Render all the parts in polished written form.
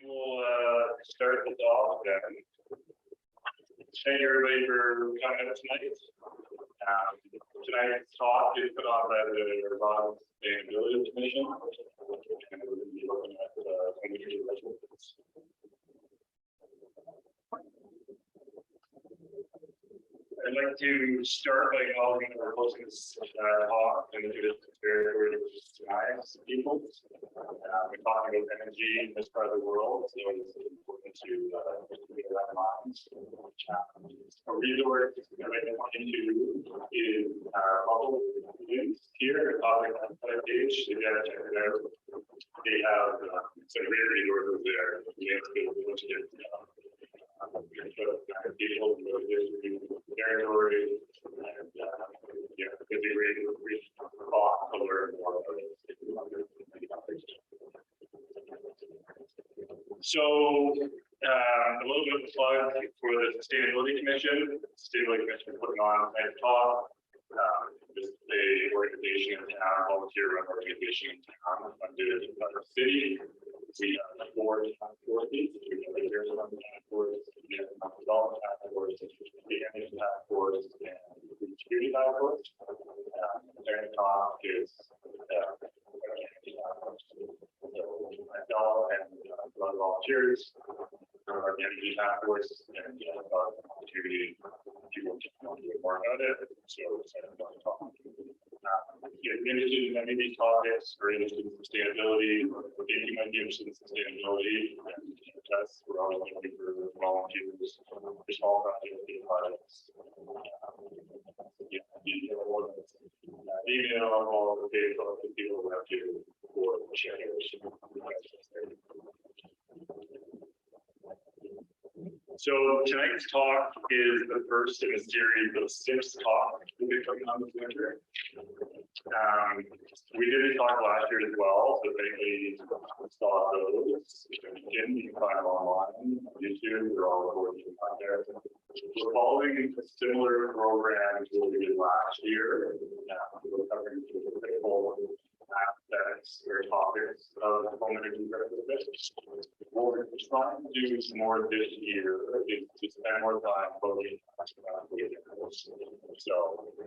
We'll start this off then. Thank you everybody for coming out tonight. Tonight's talk is put on by the Rossland Sustainability Commission, and we're going to be looking at energy retrofits. I'd like to start by acknowledging that we're hosting this talk and do this very tonight, people. We're talking about energy in this part of the world, so it's important to keep that in mind. A resource that I want into is our bubble news here, topic on the page. You gotta check it out. They have some great resources there. We have to be able to get territory and yeah, it's a great talk to learn more about it. So a little bit of a plug for the Sustainability Commission. The Sustainability Commission is putting on a talk. This is a organization in town, volunteer run organization in town, funded by the city. We have 4 task forces. We have the Arizona task force, we have the development task force, the energy task force, and the security task force. Their talk is myself and a lot of volunteers are the energy task force, and opportunity people to know more about it. So excited about the talk. If you're interested in any of these topics or interested in sustainability, or if you might be interested in sustainability, we're always looking for volunteers for small projects, big projects. Email all the Facebook people who have to for sharing. So tonight's talk is the first in a series of 6 talks we'll be putting on this winter. We did a talk last year as well, so if anybody saw those, you can find them online on YouTube. They're all recorded out there. We're following a similar program to what we did last year. We're covering critical aspects or topics of home energy retrofits. What we're trying to do more this year is to spend more time focusing on so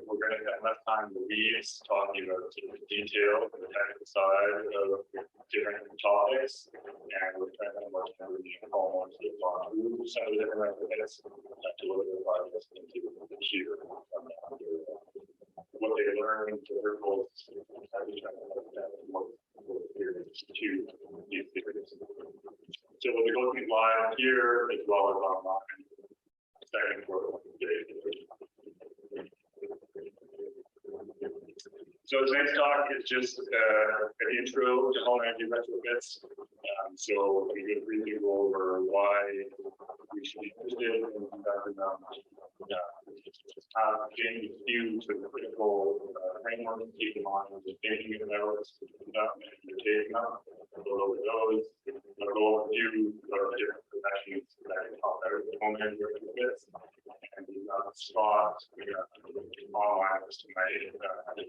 we're going to spend less time in the weeds talking about the detail, the technical side of different topics, and we're trying to more time reviewing homeowners to go through some of the different retrofits to look at the projects into the year. What they learned, their goals, to these theories. So we'll be looking live here as well as online. Second quarter day. So tonight's talk is just an intro to home energy retrofits. So we're going to briefly go over why we should be interested in conducting them. Getting used to the critical framework to keep in mind with the thinking about and taking up. We'll go over those. We'll go over a few different professions that talk about home energy retrofits. And we've got Scott, we got online tonight, the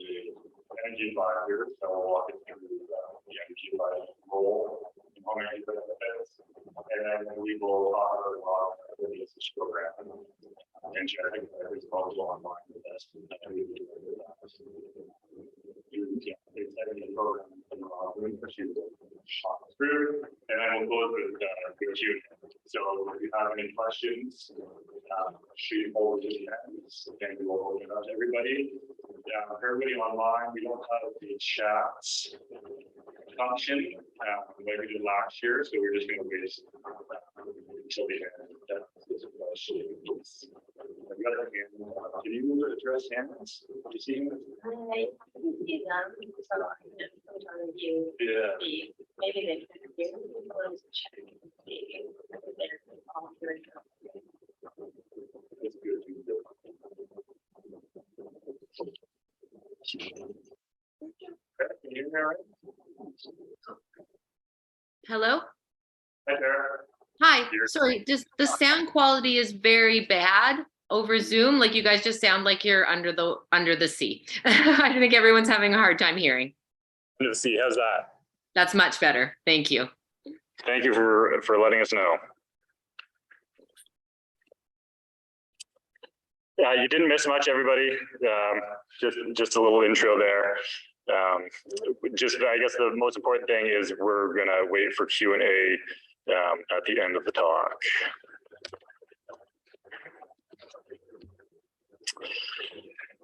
energy advisor, so we'll walk you through the energy advisor role in home energy retrofits. And then we will talk about a lot of the program. And sharing everything also online with us. Through, and then we'll close with Q&A. So if you have any questions, shoot forward to the end. And we'll open it up to everybody. For everybody online, we don't have the chat function like we did last year, so we're just going to wait until the end. Can you address hands? Do you see him? I see them, so sometimes you see, maybe they could do check they're all here. That's good. Can you hear me? Hello? Hi there. Hi, sorry, just the sound quality is very bad over Zoom. Like you guys just sound like you're under the sea. I think everyone's having a hard time hearing. Under the sea, how's that? That's much better. Thank you. Thank you for letting us know. You didn't miss much, everybody. Just a little intro there. I guess the most important thing is we're gonna wait for Q&A at the end of the talk.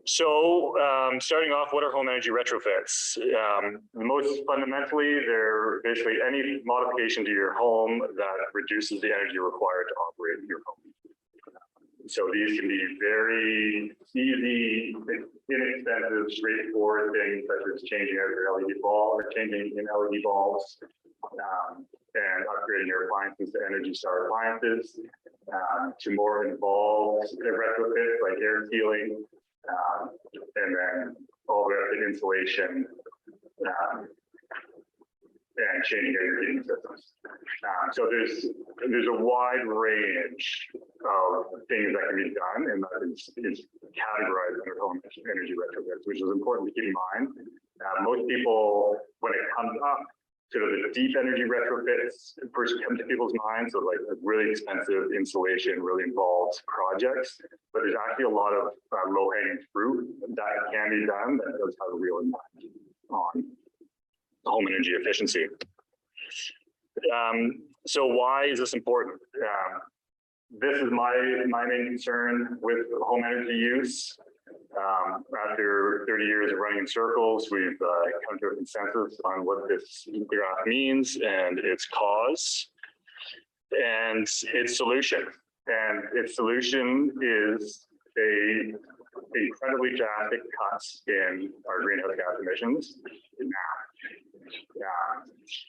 So starting off, what are home energy retrofits? Most fundamentally, they're basically any modification to your home that reduces the energy required to operate your home. So these can be very easy, inexpensive, straightforward things such as changing out your LED bulb or changing in LED bulbs and upgrading your appliances to Energy Star appliances, to more involved retrofits like air sealing, and then all the way up to insulation and changing your heating systems. So there's a wide range of things that can be done, and that is categorized under home energy retrofits, which is important to keep in mind. Most people, when it comes up to the deep energy retrofits, first come to people's minds, so like really expensive insulation, really involved projects. But there's actually a lot of low-hanging fruit that can be done that does have a real impact on home energy efficiency. So why is this important? This is my main concern with home energy use. After 30 years of running in circles, we've come to a consensus on what this graph means and its cause and its solution. And its solution is a incredibly drastic cuts in our greenhouse gas emissions now.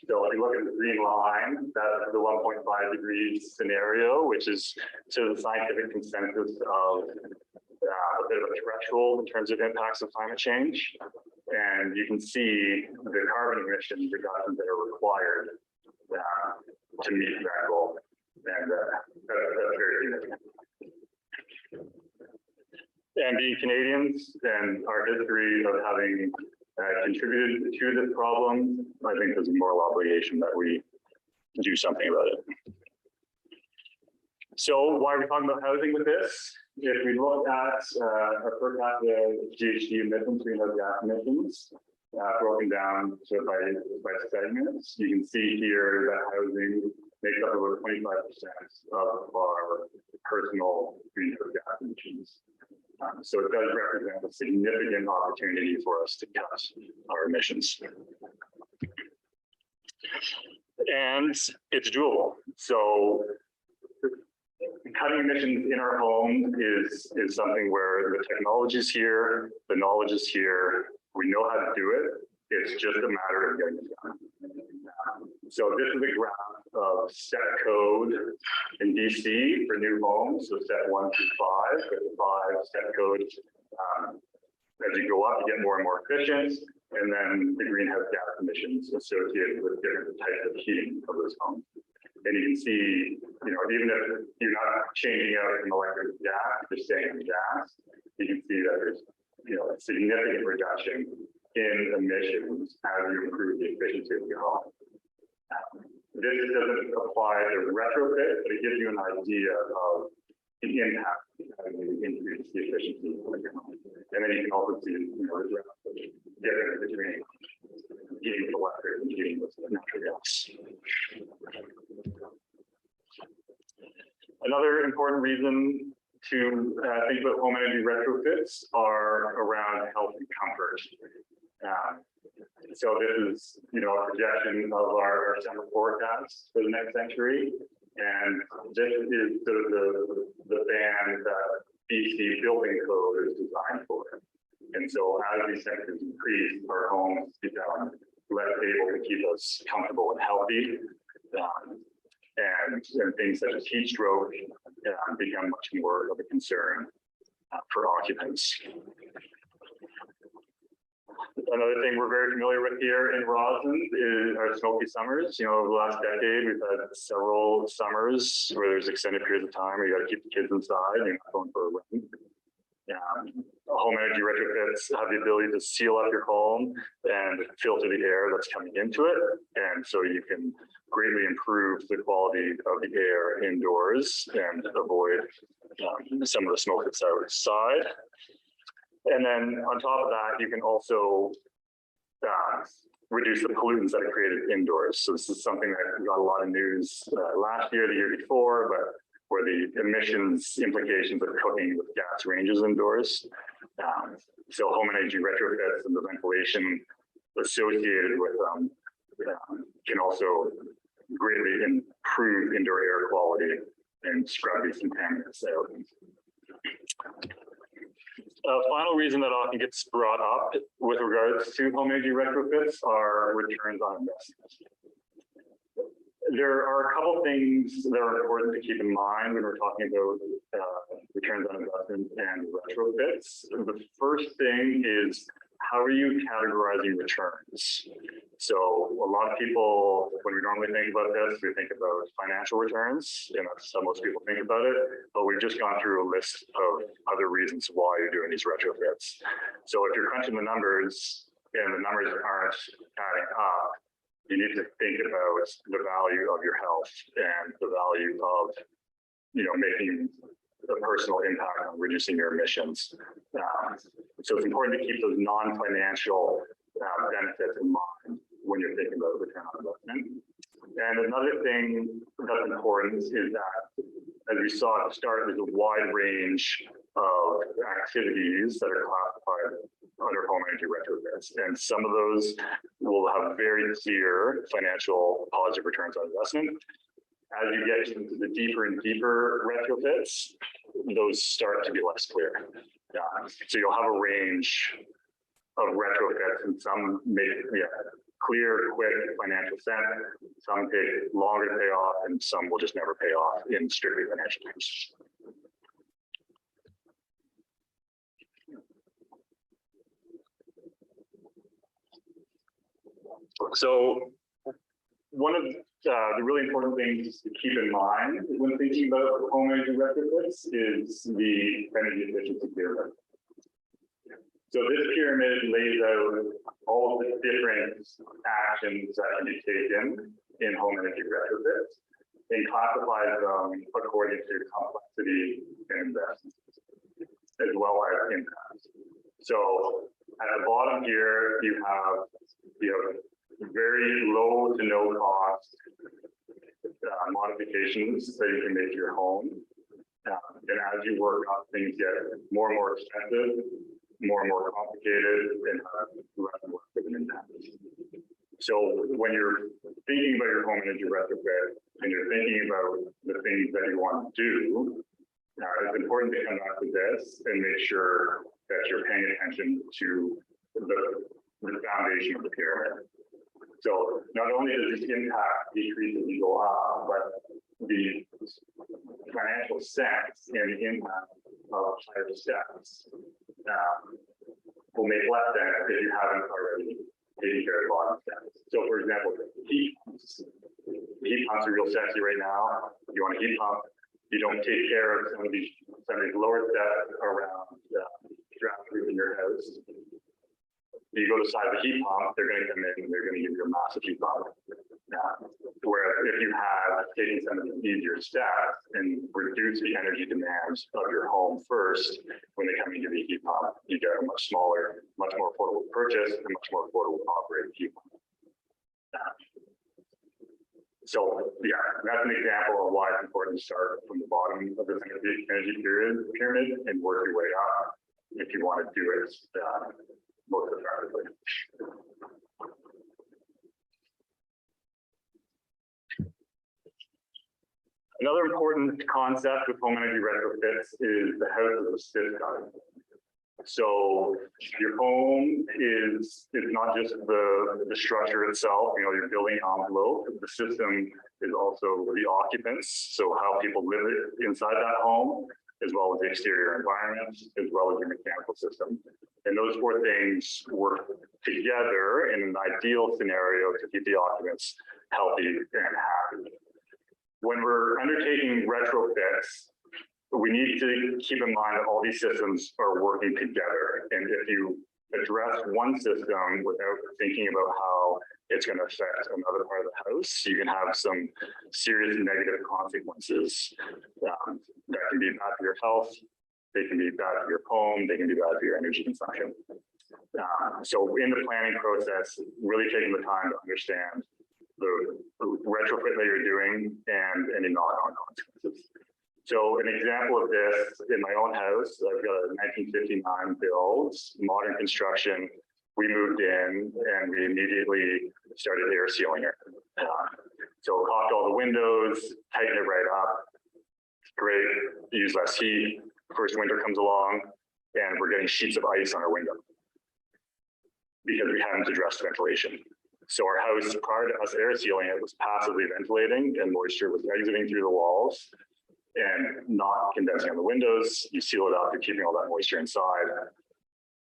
So if you look at the green line, that's the 1.5 degrees scenario, which is to the scientific consensus of a bit of a threshold in terms of impacts of climate change. And you can see the carbon emission reductions that are required to meet that goal. And that's very significant. And being Canadians and our history of having contributed to this problem, I think there's a moral obligation that we do something about it. So why are we talking about housing with this? If we look at our per capita GHG emissions, greenhouse gas emissions, broken down to by segments, you can see here that housing makes up about 25% of our personal greenhouse gas emissions. So it does represent a significant opportunity for us to cut our emissions. And it's doable. So cutting emissions in our home is something where the technology is here, the knowledge is here, we know how to do it. It's just a matter of getting it done. So this is a graph of step code in DC for new homes. So step 1 through 5, with the 5-step code. As you go up, you get more and more efficient, and then the greenhouse gas emissions associated with different types of heating of those homes. And you can see, even if you're not changing out from electric to gas, you're staying in gas, you can see that there's a significant reduction in emissions as you improve the efficiency of your home. This doesn't apply to retrofit, but it gives you an idea of the impact as you increase the efficiency of your home. And then you can also see the difference between heating with electric and heating with natural gas. Another important reason to think about home energy retrofits are around health and comfort. So this is, a projection of our summer forecast for the next century, and this is sort of the band that BC building code is designed for. And so as these sectors increase, our homes become less able to keep us comfortable and healthy. And things such as heat stroke become much more of a concern for occupants. Another thing we're very familiar with here in Rossland is our smoky summers. Over the last decade, we've had several summers where there's extended periods of time where you got to keep the kids inside and not going for a run. home energy retrofits have the ability to seal up your home and filter the air that's coming into it. And so you can greatly improve the quality of the air indoors and avoid some of the smoke that's outside. And then on top of that, you can also reduce the pollutants that are created indoors. So this is something that got a lot of news last year, the year before, but where the emissions implications of cooking with gas ranges indoors. So home energy retrofits and the ventilation associated with them can also greatly improve indoor air quality and scrub these contaminants out. Final reason that often gets brought up with regards to home energy retrofits are returns on investment. There are a couple things that are important to keep in mind when we're talking about returns on investment and retrofits. The first thing is, how are you categorizing returns? So a lot of people, when we normally think about this, we think about financial returns, and that's how most people think about it, but we've just gone through a list of other reasons why you're doing these retrofits. So if you're crunching the numbers and the numbers aren't adding up, you need to think about the value of your health and the value of, making a personal impact on reducing your emissions. So it's important to keep those non-financial benefits in mind when you're thinking about return on investment. And another thing that's important is that, as we saw at the start, there's a wide range of activities that are classified under home energy retrofits. And some of those will have very clear financial positive returns on investment. As you get into the deeper and deeper retrofits, those start to be less clear. So you'll have a range of retrofits, and some make clear, quick financial sense. Some take longer to pay off, and some will just never pay off in strictly financial terms. So one of the really important things to keep in mind when thinking about home energy retrofits is the energy efficiency pyramid. So this pyramid lays out all of the different actions that can be taken in home energy retrofits and classifies them according to complexity and investment, as well as impact. So at the bottom here, you have very low to no cost modifications that you can make to your home. And as you work on, things get more and more expensive, more and more complicated, and less and more impact. So when you're thinking about your home energy retrofit and you're thinking about the things that you want to do, it's important to come back to this and make sure that you're paying attention to the foundation of the pyramid. So not only does the impact decrease as you go up, but the financial sense and the impact of higher steps will make less sense if you haven't already taken care of the bottom steps. So for example, heat pumps. Heat pumps are real sexy right now. You want a heat pump, you don't take care of some of these lower steps around draft proof in your house. You go to the side of the heat pump, they're going to come in and they're going to give you a massive heat pump. Whereas if you have taken some of the easier steps and reduce the energy demands of your home first, when they come into the heat pump, you get a much smaller, much more affordable purchase and much more affordable operating heat pump. So yeah, that's an example of why it's important to start from the bottom of the energy pyramid and work your way up if you want to do it most effectively. Another important concept with home energy retrofits is the house as a system. So your home is not just the structure itself, your building envelope. The system is also the occupants, so how people live inside that home, as well as the exterior environment, as well as your mechanical system. And those four things work together in an ideal scenario to keep the occupants healthy and happy. When we're undertaking retrofits, we need to keep in mind that all these systems are working together. And if you address one system without thinking about how it's going to affect another part of the house, you can have some serious negative consequences that can be bad for your health. They can be bad for your home. They can be bad for your energy consumption. So in the planning process, really taking the time to understand the retrofit that you're doing and any knock-on consequences. So an example of this in my own house, I've got a 1959 build, modern construction. We moved in and we immediately started air sealing it. So caulked all the windows, tightened it right up. Great, use less heat. First winter comes along and we're getting sheets of ice on our window because we hadn't addressed ventilation. So our house, prior to us air sealing it, was passively ventilating and moisture was exiting through the walls and not condensing on the windows. You seal it up, you're keeping all that moisture inside.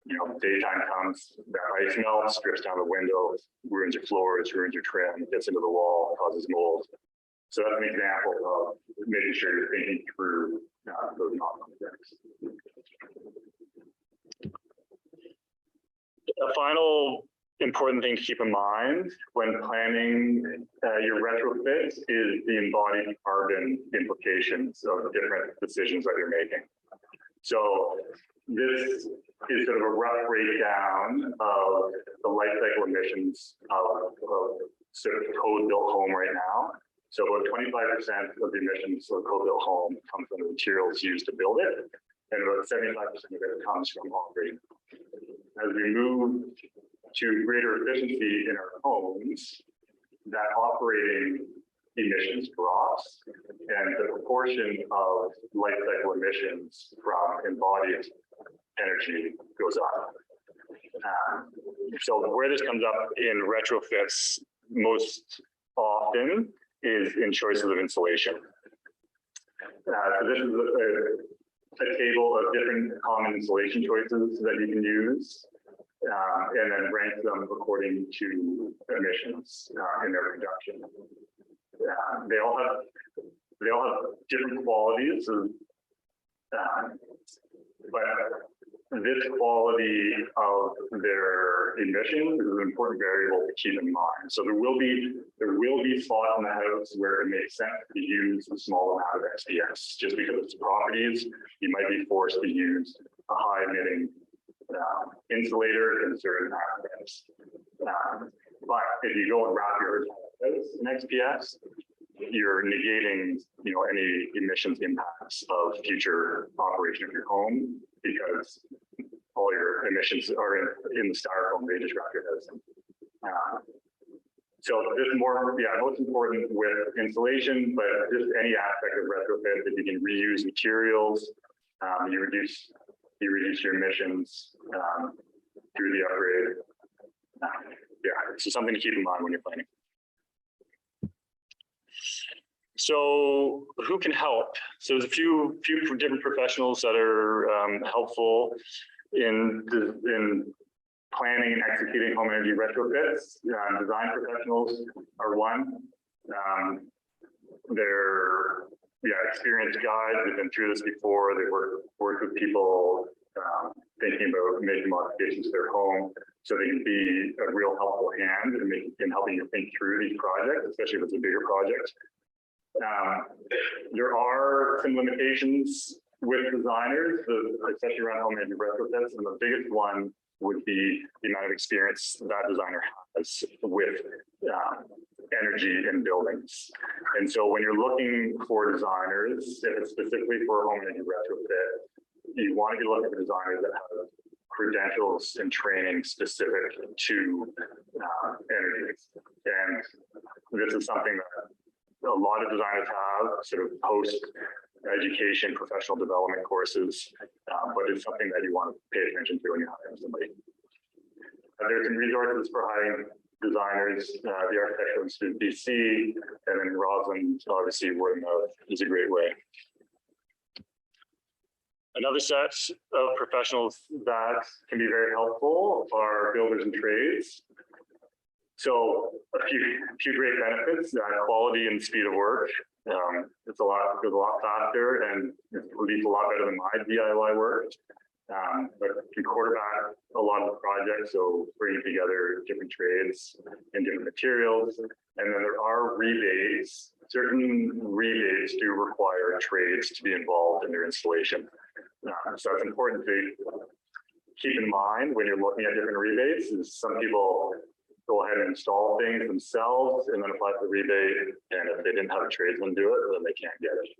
You know, daytime comes, that ice melts, drips down the window, ruins your floors, ruins your trim, gets into the wall, causes mold. So that's an example of making sure you're thinking through those knock-on effects. A final important thing to keep in mind when planning your retrofit is the embodied carbon implications of different decisions that you're making. So this is sort of a rough breakdown of the life cycle emissions of sort of a code-built home right now. So about 25% of the emissions of a code-built home come from the materials used to build it, and about 75% of it comes from operating. As we move to greater efficiency in our homes, that operating emissions drops, and the proportion of life cycle emissions from embodied energy goes up. So where this comes up in retrofits most often is in choices of insulation. So this is a table of different common insulation choices that you can use, and then rank them according to emissions in their production. They all have different qualities, but this quality of their emissions is an important variable to keep in mind. So there will be spots in the house where it makes sense to use a small amount of SPS. Just because of its properties, you might be forced to use a high emitting insulator in certain aspects. But if you go and wrap your house in XPS, you're negating, any emissions impacts of future operation of your home because all your emissions are in the styrofoam they just wrap your house in. So this most important with insulation, but just any aspect of retrofit that you can reuse materials, you reduce your emissions through the upgrade. So something to keep in mind when you're planning. So who can help? So there's a few different professionals that are helpful in planning and executing home energy retrofits. Design professionals are one. They're experienced guys. They've been through this before. They've worked with people thinking about making modifications to their home, so they can be a real helpful hand in helping you think through these projects, especially if it's a bigger project. There are some limitations with designers, especially around home energy retrofits, and the biggest one would be the amount of experience that designer has with energy in buildings. And so when you're looking for designers, if it's specifically for a home energy retrofit, you want to be looking for designers that have credentials and training specific to energy. And this is something that a lot of designers have, sort of post-education professional development courses, but it's something that you want to pay attention to when you're hiring somebody. There's some resources for hiring designers, the Architectural Institute BC, and then Rossland, obviously word of mouth is a great way. Another set of professionals that can be very helpful are builders and trades. So a few great benefits, quality and speed of work. It's a lot faster, and it's at least a lot better than my DIY work. But can quarterback a lot of the projects, so bringing together different trades and different materials. And then there are rebates. Certain rebates do require trades to be involved in their installation. So it's important to keep in mind when you're looking at different rebates. Is some people go ahead and install things themselves and then apply for the rebate, and if they didn't have a tradesman do it, then they can't get it.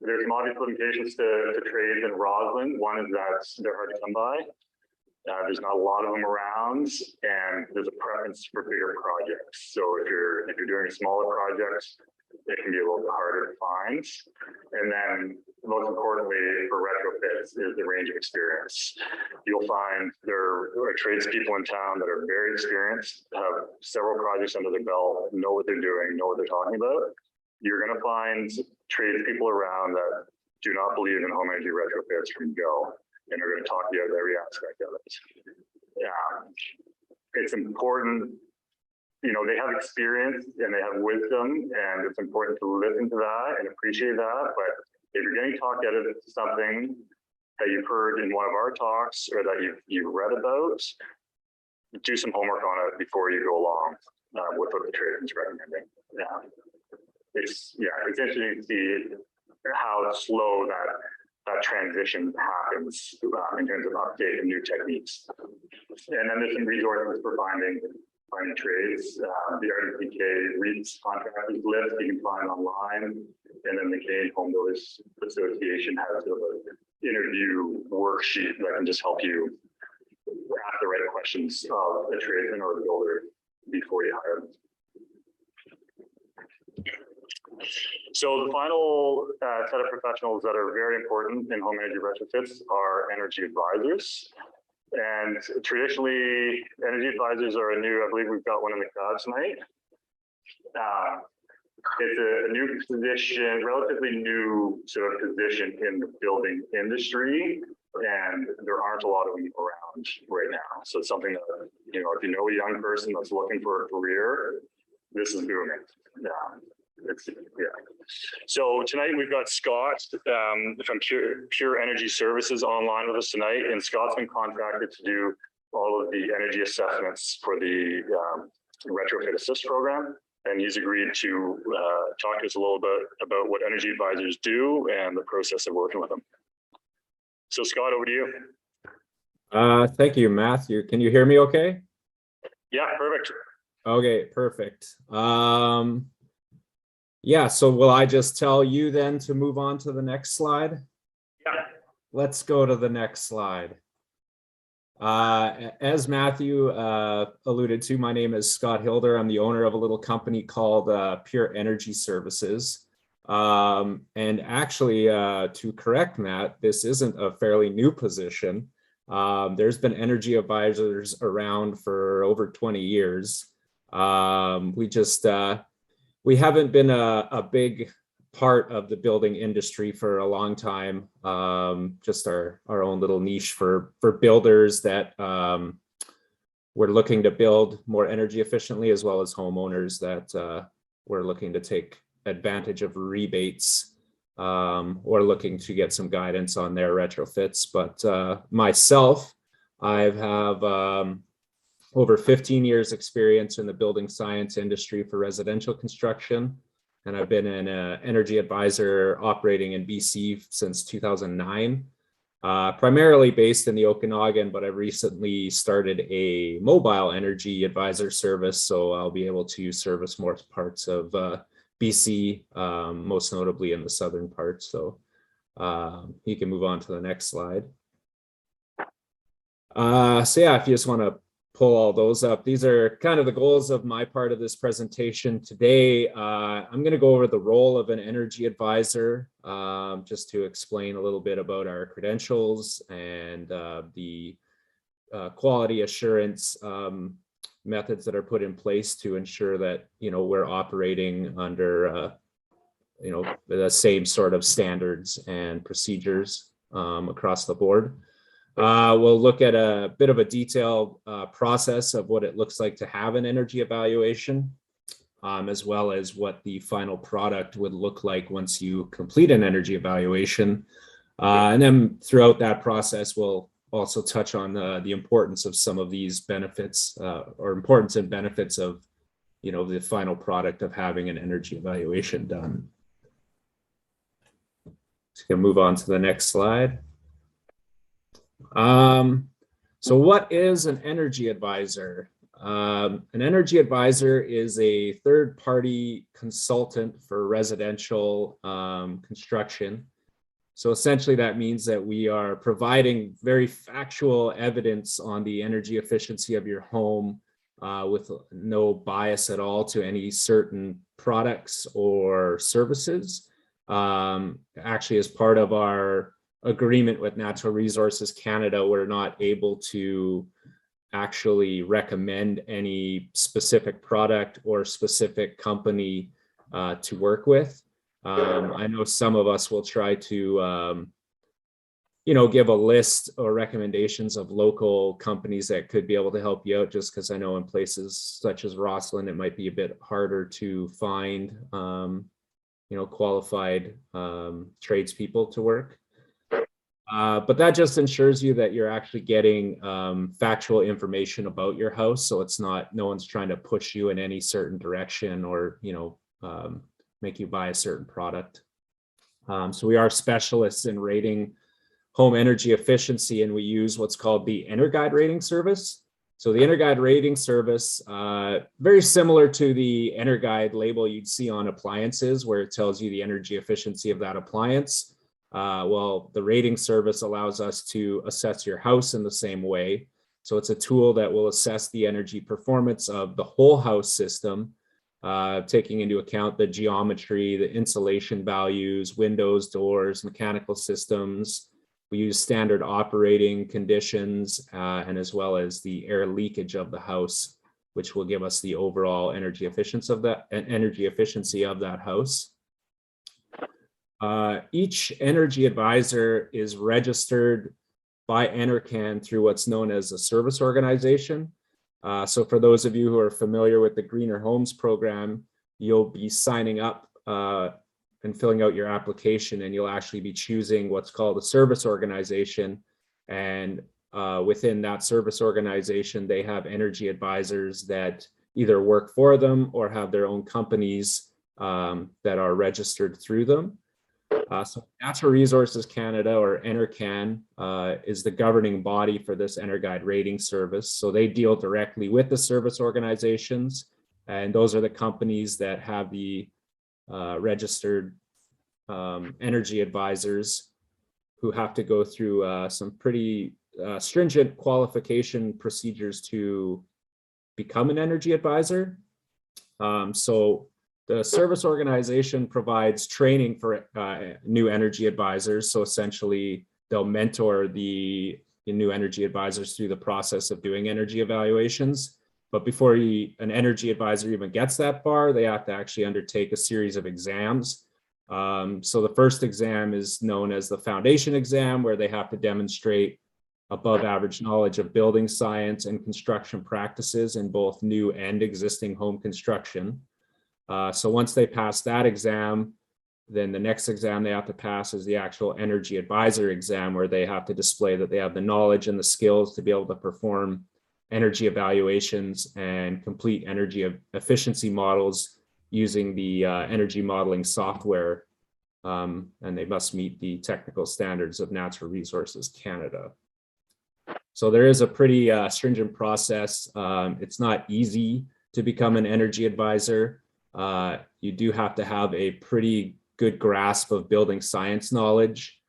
There's some obvious limitations to trades in Rossland. One is that they're hard to come by. There's not a lot of them around, and there's a preference for bigger projects. So if you're doing a smaller project, it can be a little bit harder to find. And then most importantly for retrofits is the range of experience. You'll find there are tradespeople in town that are very experienced, have several projects under their belt, know what they're doing, know what they're talking about. You're going to find tradespeople around that do not believe in home energy retrofits from go, and are going to talk to you about every aspect of it. It's important, they have experience and they have wisdom, and it's important to listen to that and appreciate that. But if you're getting talked out of something that you've heard in one of our talks or that you've read about, do some homework on it before you go along with what the tradesman's recommending. It's interesting to see how slow that transition happens in terms of update and new techniques. And then there's some resources for finding trades. The RDPK REITs contractors list you can find online, and then the Canadian Home Builders Association has an interview worksheet that can just help you ask the right questions of a tradesman or a builder before you hire them. So the final set of professionals that are very important in home energy retrofits are energy advisors. And traditionally, energy advisors are I believe we've got one in the crowd tonight. It's a new position, relatively new sort of position in the building industry, and there aren't a lot of them around right now. So it's something that, if you know a young person that's looking for a career, this is booming. So tonight we've got Scott from Pure Energy Services online with us tonight, and Scott's been contracted to do all of the energy assessments for the Retrofit Assist program, and he's agreed to talk to us a little bit about what energy advisors do and the process of working with them. So Scott, over to you. Thank you, Matthew. Can you hear me okay? Yeah, perfect. Okay, perfect. Yeah, so will I just tell you then to move on to the next slide? Yeah. Let's go to the next slide. As Matthew alluded to, my name is Scott Hilder. I'm the owner of a little company called Pure Energy Services. And actually, to correct Matt, this isn't a fairly new position. There's been energy advisors around for over 20 years. We haven't been a big part of the building industry for a long time. Just our own little niche for builders that we're looking to build more energy efficiently, as well as homeowners that we're looking to take advantage of rebates or looking to get some guidance on their retrofits. But myself, I have over 15 years experience in the building science industry for residential construction. And I've been an energy advisor operating in BC since 2009, primarily based in the Okanagan, but I've recently started a mobile energy advisor service. So I'll be able to service more parts of BC, most notably in the southern part. So you can move on to the next slide. So yeah, if you just want to pull all those up. These are kind of the goals of my part of this presentation today. I'm going to go over the role of an energy advisor, just to explain a little bit about our credentials and the quality assurance methods that are put in place to ensure that, we're operating under, the same sort of standards and procedures across the board. We'll look at a bit of a detailed process of what it looks like to have an energy evaluation. as well as what the final product would look like once you complete an energy evaluation. And then throughout that process, we'll also touch on the importance of some of these benefits or importance and benefits of, the final product of having an energy evaluation done. Just gonna move on to the next slide. So what is an energy advisor? An energy advisor is a third-party consultant for residential construction. So essentially that means that we are providing very factual evidence on the energy efficiency of your home with no bias at all to any certain products or services. Actually, as part of our agreement with Natural Resources Canada, we're not able to actually recommend any specific product or specific company to work with. I know some of us will try to, give a list or recommendations of local companies that could be able to help you out, just because I know in places such as Rossland, it might be a bit harder to find, qualified tradespeople to work. But that just ensures you that you're actually getting factual information about your house. So it's not, no one's trying to push you in any certain direction or, make you buy a certain product. So we are specialists in rating home energy efficiency, and we use what's called the EnerGuide rating service. So the EnerGuide rating service, very similar to the EnerGuide label you'd see on appliances, where it tells you the energy efficiency of that appliance. Well, the rating service allows us to assess your house in the same way. So it's a tool that will assess the energy performance of the whole house system, taking into account the geometry, the insulation values, windows, doors, mechanical systems. We use standard operating conditions and as well as the air leakage of the house, which will give us the overall energy efficiency of that house. Each energy advisor is registered by NRCan through what's known as a service organization. So for those of you who are familiar with the Greener Homes program, you'll be signing up and filling out your application, and you'll actually be choosing what's called a service organization. And within that service organization, they have energy advisors that either work for them or have their own companies that are registered through them. So Natural Resources Canada, or NRCan, is the governing body for this EnerGuide rating service. So they deal directly with the service organizations, and those are the companies that have the registered energy advisors who have to go through some pretty stringent qualification procedures to become an energy advisor. So the service organization provides training for new energy advisors. So essentially, they'll mentor the new energy advisors through the process of doing energy evaluations. But before an energy advisor even gets that far, they have to actually undertake a series of exams. So the first exam is known as the foundation exam, where they have to demonstrate above average knowledge of building science and construction practices in both new and existing home construction. So once they pass that exam, then the next exam they have to pass is the actual energy advisor exam, where they have to display that they have the knowledge and the skills to be able to perform energy evaluations and complete energy efficiency models using the energy modeling software. And they must meet the technical standards of Natural Resources Canada. So there is a pretty stringent process. It's not easy to become an energy advisor. You do have to have a pretty good grasp of building science knowledge,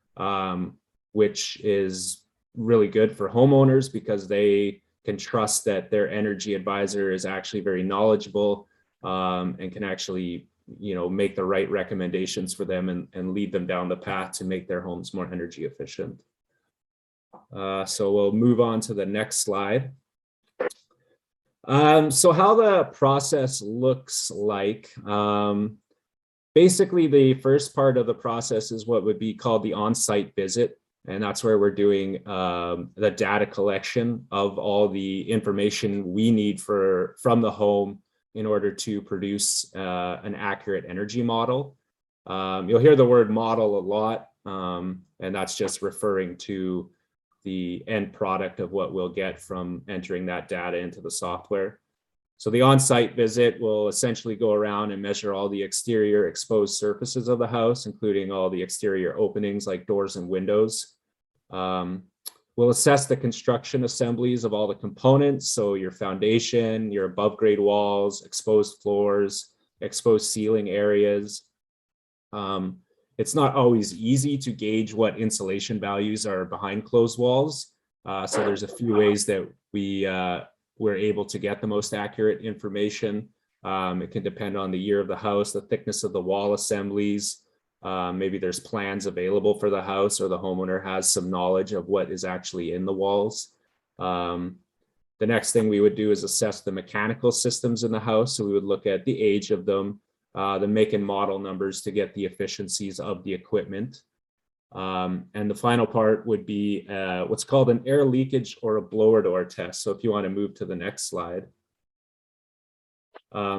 which is really good for homeowners because they can trust that their energy advisor is actually very knowledgeable and can actually, make the right recommendations for them and lead them down the path to make their homes more energy efficient. So we'll move on to the next slide. So how the process looks like, basically the first part of the process is what would be called the on-site visit. And that's where we're doing the data collection of all the information we need from the home in order to produce an accurate energy model. You'll hear the word model a lot, and that's just referring to the end product of what we'll get from entering that data into the software. So the on-site visit will essentially go around and measure all the exterior exposed surfaces of the house, including all the exterior openings like doors and windows. We'll assess the construction assemblies of all the components. So your foundation, your above grade walls, exposed floors, exposed ceiling areas. It's not always easy to gauge what insulation values are behind closed walls. So there's a few ways that we're able to get the most accurate information. It can depend on the year of the house, the thickness of the wall assemblies. Maybe there's plans available for the house, or the homeowner has some knowledge of what is actually in the walls. The next thing we would do is assess the mechanical systems in the house. So we would look at the age of them, the make and model numbers to get the efficiencies of the equipment. And the final part would be what's called an air leakage or a blower door test. So if you want to move to the next slide.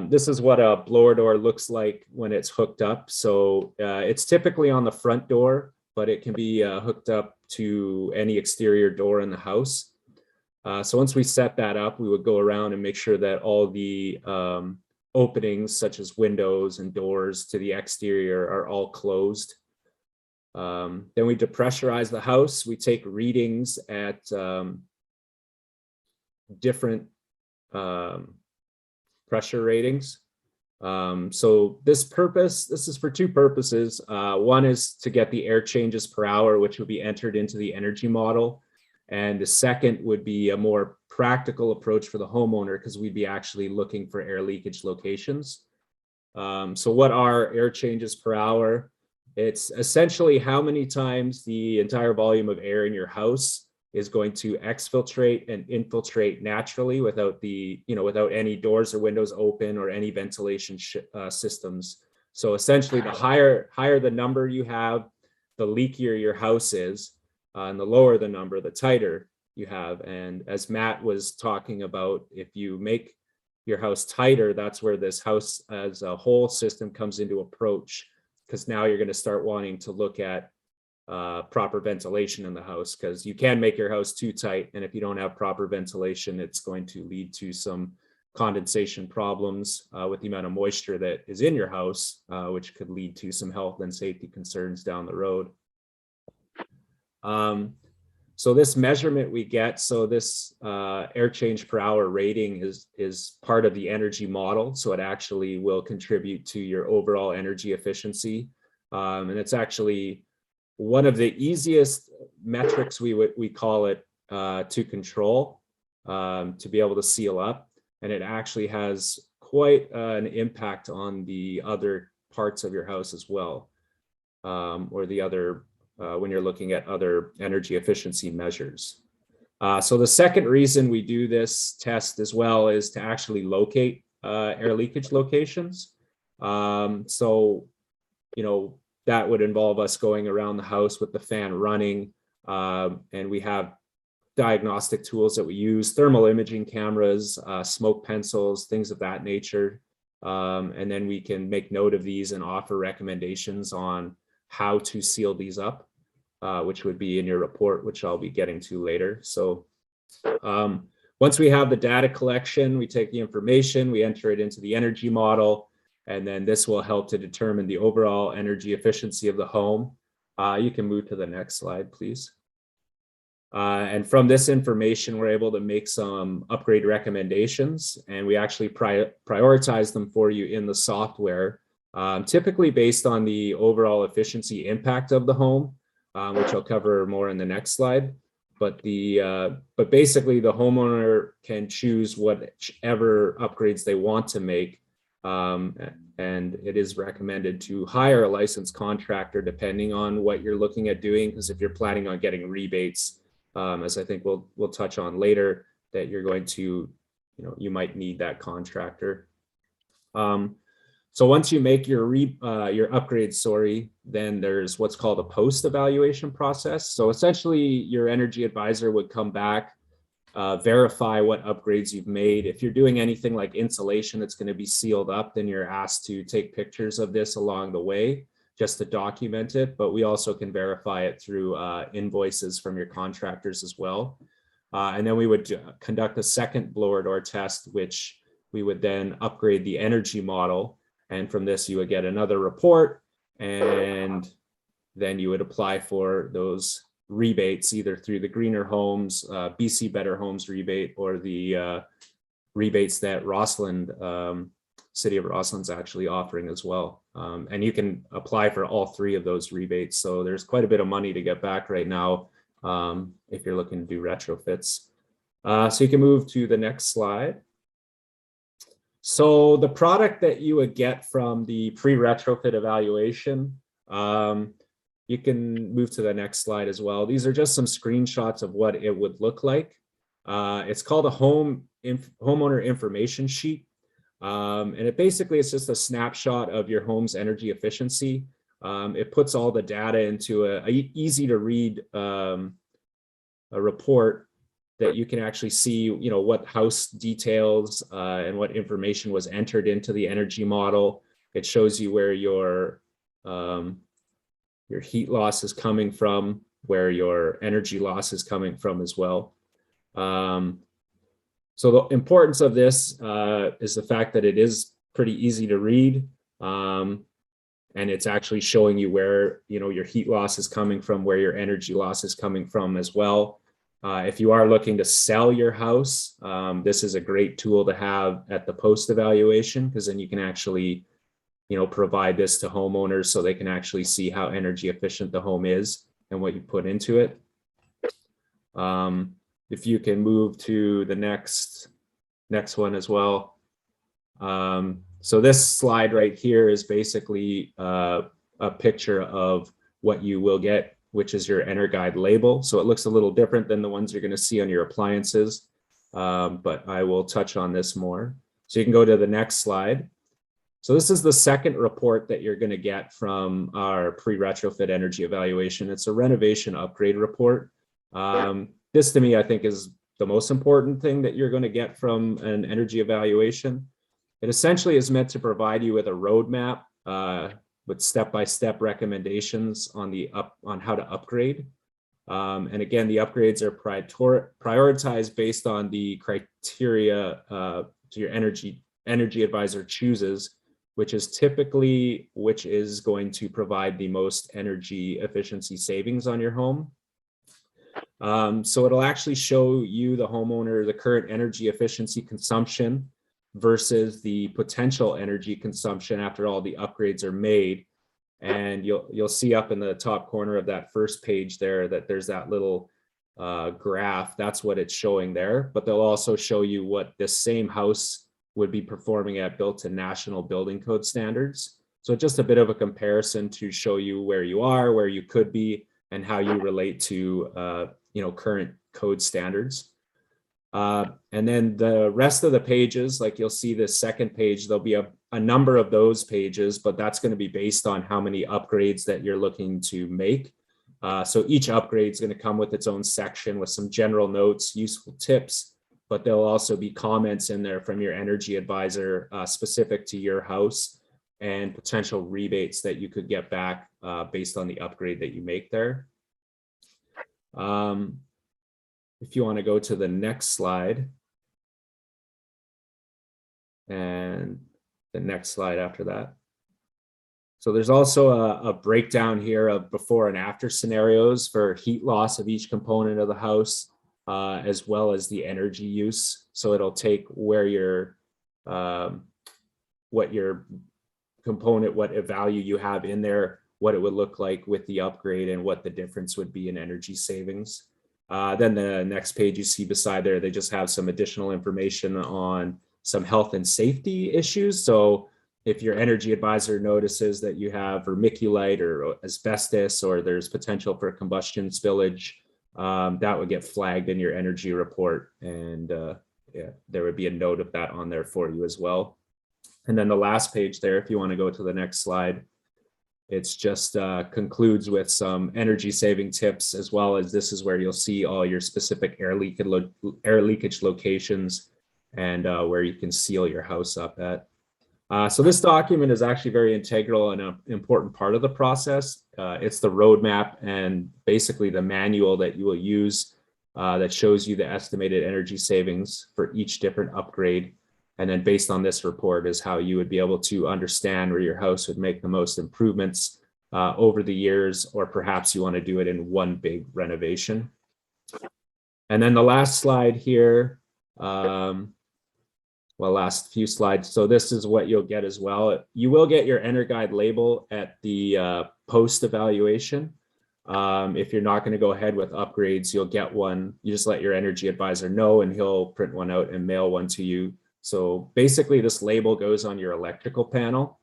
This is what a blower door looks like when it's hooked up. So it's typically on the front door, but it can be hooked up to any exterior door in the house. So once we set that up, we would go around and make sure that all the openings, such as windows and doors to the exterior, are all closed. Then we depressurize the house. We take readings at different pressure ratings. So this is for two purposes. One is to get the air changes per hour, which would be entered into the energy model. And the second would be a more practical approach for the homeowner, because we'd be actually looking for air leakage locations. So what are air changes per hour? It's essentially how many times the entire volume of air in your house is going to exfiltrate and infiltrate naturally without without any doors or windows open or any ventilation systems. So essentially, the higher the number you have, the leakier your house is, and the lower the number, the tighter you have. And as Matt was talking about, if you make your house tighter, that's where this house as a whole system comes into approach, because now you're going to start wanting to look at proper ventilation in the house, because you can make your house too tight, and if you don't have proper ventilation, it's going to lead to some condensation problems with the amount of moisture that is in your house, which could lead to some health and safety concerns down the road. So this measurement we get, so this air change per hour rating is part of the energy model. So it actually will contribute to your overall energy efficiency. And it's actually one of the easiest metrics we call it to control, to be able to seal up. And it actually has quite an impact on the other parts of your house as well, or the other when you're looking at other energy efficiency measures. So the second reason we do this test as well is to actually locate air leakage locations. So, that would involve us going around the house with the fan running, and we have diagnostic tools that we use, thermal imaging cameras, smoke pencils, things of that nature. And then we can make note of these and offer recommendations on how to seal these up, which would be in your report, which I'll be getting to later. So once we have the data collection, we take the information, we enter it into the energy model, and then this will help to determine the overall energy efficiency of the home. You can move to the next slide, please. And from this information, we're able to make some upgrade recommendations, and we actually prioritize them for you in the software, typically based on the overall efficiency impact of the home, which I'll cover more in the next slide. But basically the homeowner can choose whichever upgrades they want to make. And it is recommended to hire a licensed contractor depending on what you're looking at doing, because if you're planning on getting rebates, as I think we'll touch on later, that you're going to, you might need that contractor. So once you make your upgrade, then there's what's called a post-evaluation process. So essentially your energy advisor would come back verify what upgrades you've made. If you're doing anything like insulation that's going to be sealed up, then you're asked to take pictures of this along the way just to document it. But we also can verify it through invoices from your contractors as well. And then we would conduct a second blower door test, which we would then upgrade the energy model. And from this, you would get another report, and then you would apply for those rebates either through the Greener Homes, BC Better Homes rebate, or the rebates that Rossland, City of Rossland's actually offering as well. And you can apply for all three of those rebates. So there's quite a bit of money to get back right now if you're looking to do retrofits. So you can move to the next slide. So the product that you would get from the pre-retrofit evaluation, you can move to the next slide as well. These are just some screenshots of what it would look like. It's called a homeowner information sheet. And it basically is just a snapshot of your home's energy efficiency. It puts all the data into a easy to read a report that you can actually see, what house details and what information was entered into the energy model. It shows you where your heat loss is coming from, where your energy loss is coming from as well. So the importance of this is the fact that it is pretty easy to read, and it's actually showing you where your heat loss is coming from, where your energy loss is coming from as well. If you are looking to sell your house, this is a great tool to have at the post evaluation, because then you can actually provide this to homeowners so they can actually see how energy efficient the home is and what you put into it. If you can move to the next one as well. So this slide right here is basically a picture of what you will get, which is your EnerGuide label. So it looks a little different than the ones you're going to see on your appliances, but I will touch on this more. So you can go to the next slide. So this is the second report that you're going to get from our pre-retrofit energy evaluation. It's a renovation upgrade report. This to me, I think, is the most important thing that you're going to get from an energy evaluation. It essentially is meant to provide you with a roadmap with step-by-step recommendations on how to upgrade. And again, the upgrades are prioritized based on the criteria your energy advisor chooses, which is typically which is going to provide the most energy efficiency savings on your home. So it'll actually show you, the homeowner, the current energy efficiency consumption versus the potential energy consumption after all the upgrades are made. And you'll see up in the top corner of that first page there that there's that little graph. That's what it's showing there. But they'll also show you what this same house would be performing at built to national building code standards. So just a bit of a comparison to show you where you are, where you could be, and how you relate to current code standards. And then the rest of the pages, like you'll see this second page, there'll be a number of those pages, but that's going to be based on how many upgrades that you're looking to make. So each upgrade is going to come with its own section with some general notes, useful tips, but there'll also be comments in there from your energy advisor specific to your house and potential rebates that you could get back based on the upgrade that you make there. If you want to go to the next slide, and the next slide after that. So there's also a breakdown here of before and after scenarios for heat loss of each component of the house, as well as the energy use. So it'll take where your what your component, what value you have in there, what it would look like with the upgrade, and what the difference would be in energy savings. Then the next page you see beside there, they just have some additional information on some health and safety issues. So if your energy advisor notices that you have vermiculite or asbestos, or there's potential for combustion spillage, that would get flagged in your energy report. And yeah, there would be a note of that on there for you as well. And then the last page there, if you want to go to the next slide, It's just concludes with some energy saving tips, as well as this is where you'll see all your specific air leakage locations and where you can seal your house up at. So this document is actually very integral and an important part of the process. It's the roadmap and basically the manual that you will use that shows you the estimated energy savings for each different upgrade. And then based on this report is how you would be able to understand where your house would make the most improvements over the years, or perhaps you want to do it in one big renovation. And then the last slide here, last few slides. So this is what you'll get as well. You will get your EnerGuide label at the post evaluation. If you're not going to go ahead with upgrades, you'll get one. You just let your energy advisor know and he'll print one out and mail one to you. So basically this label goes on your electrical panel.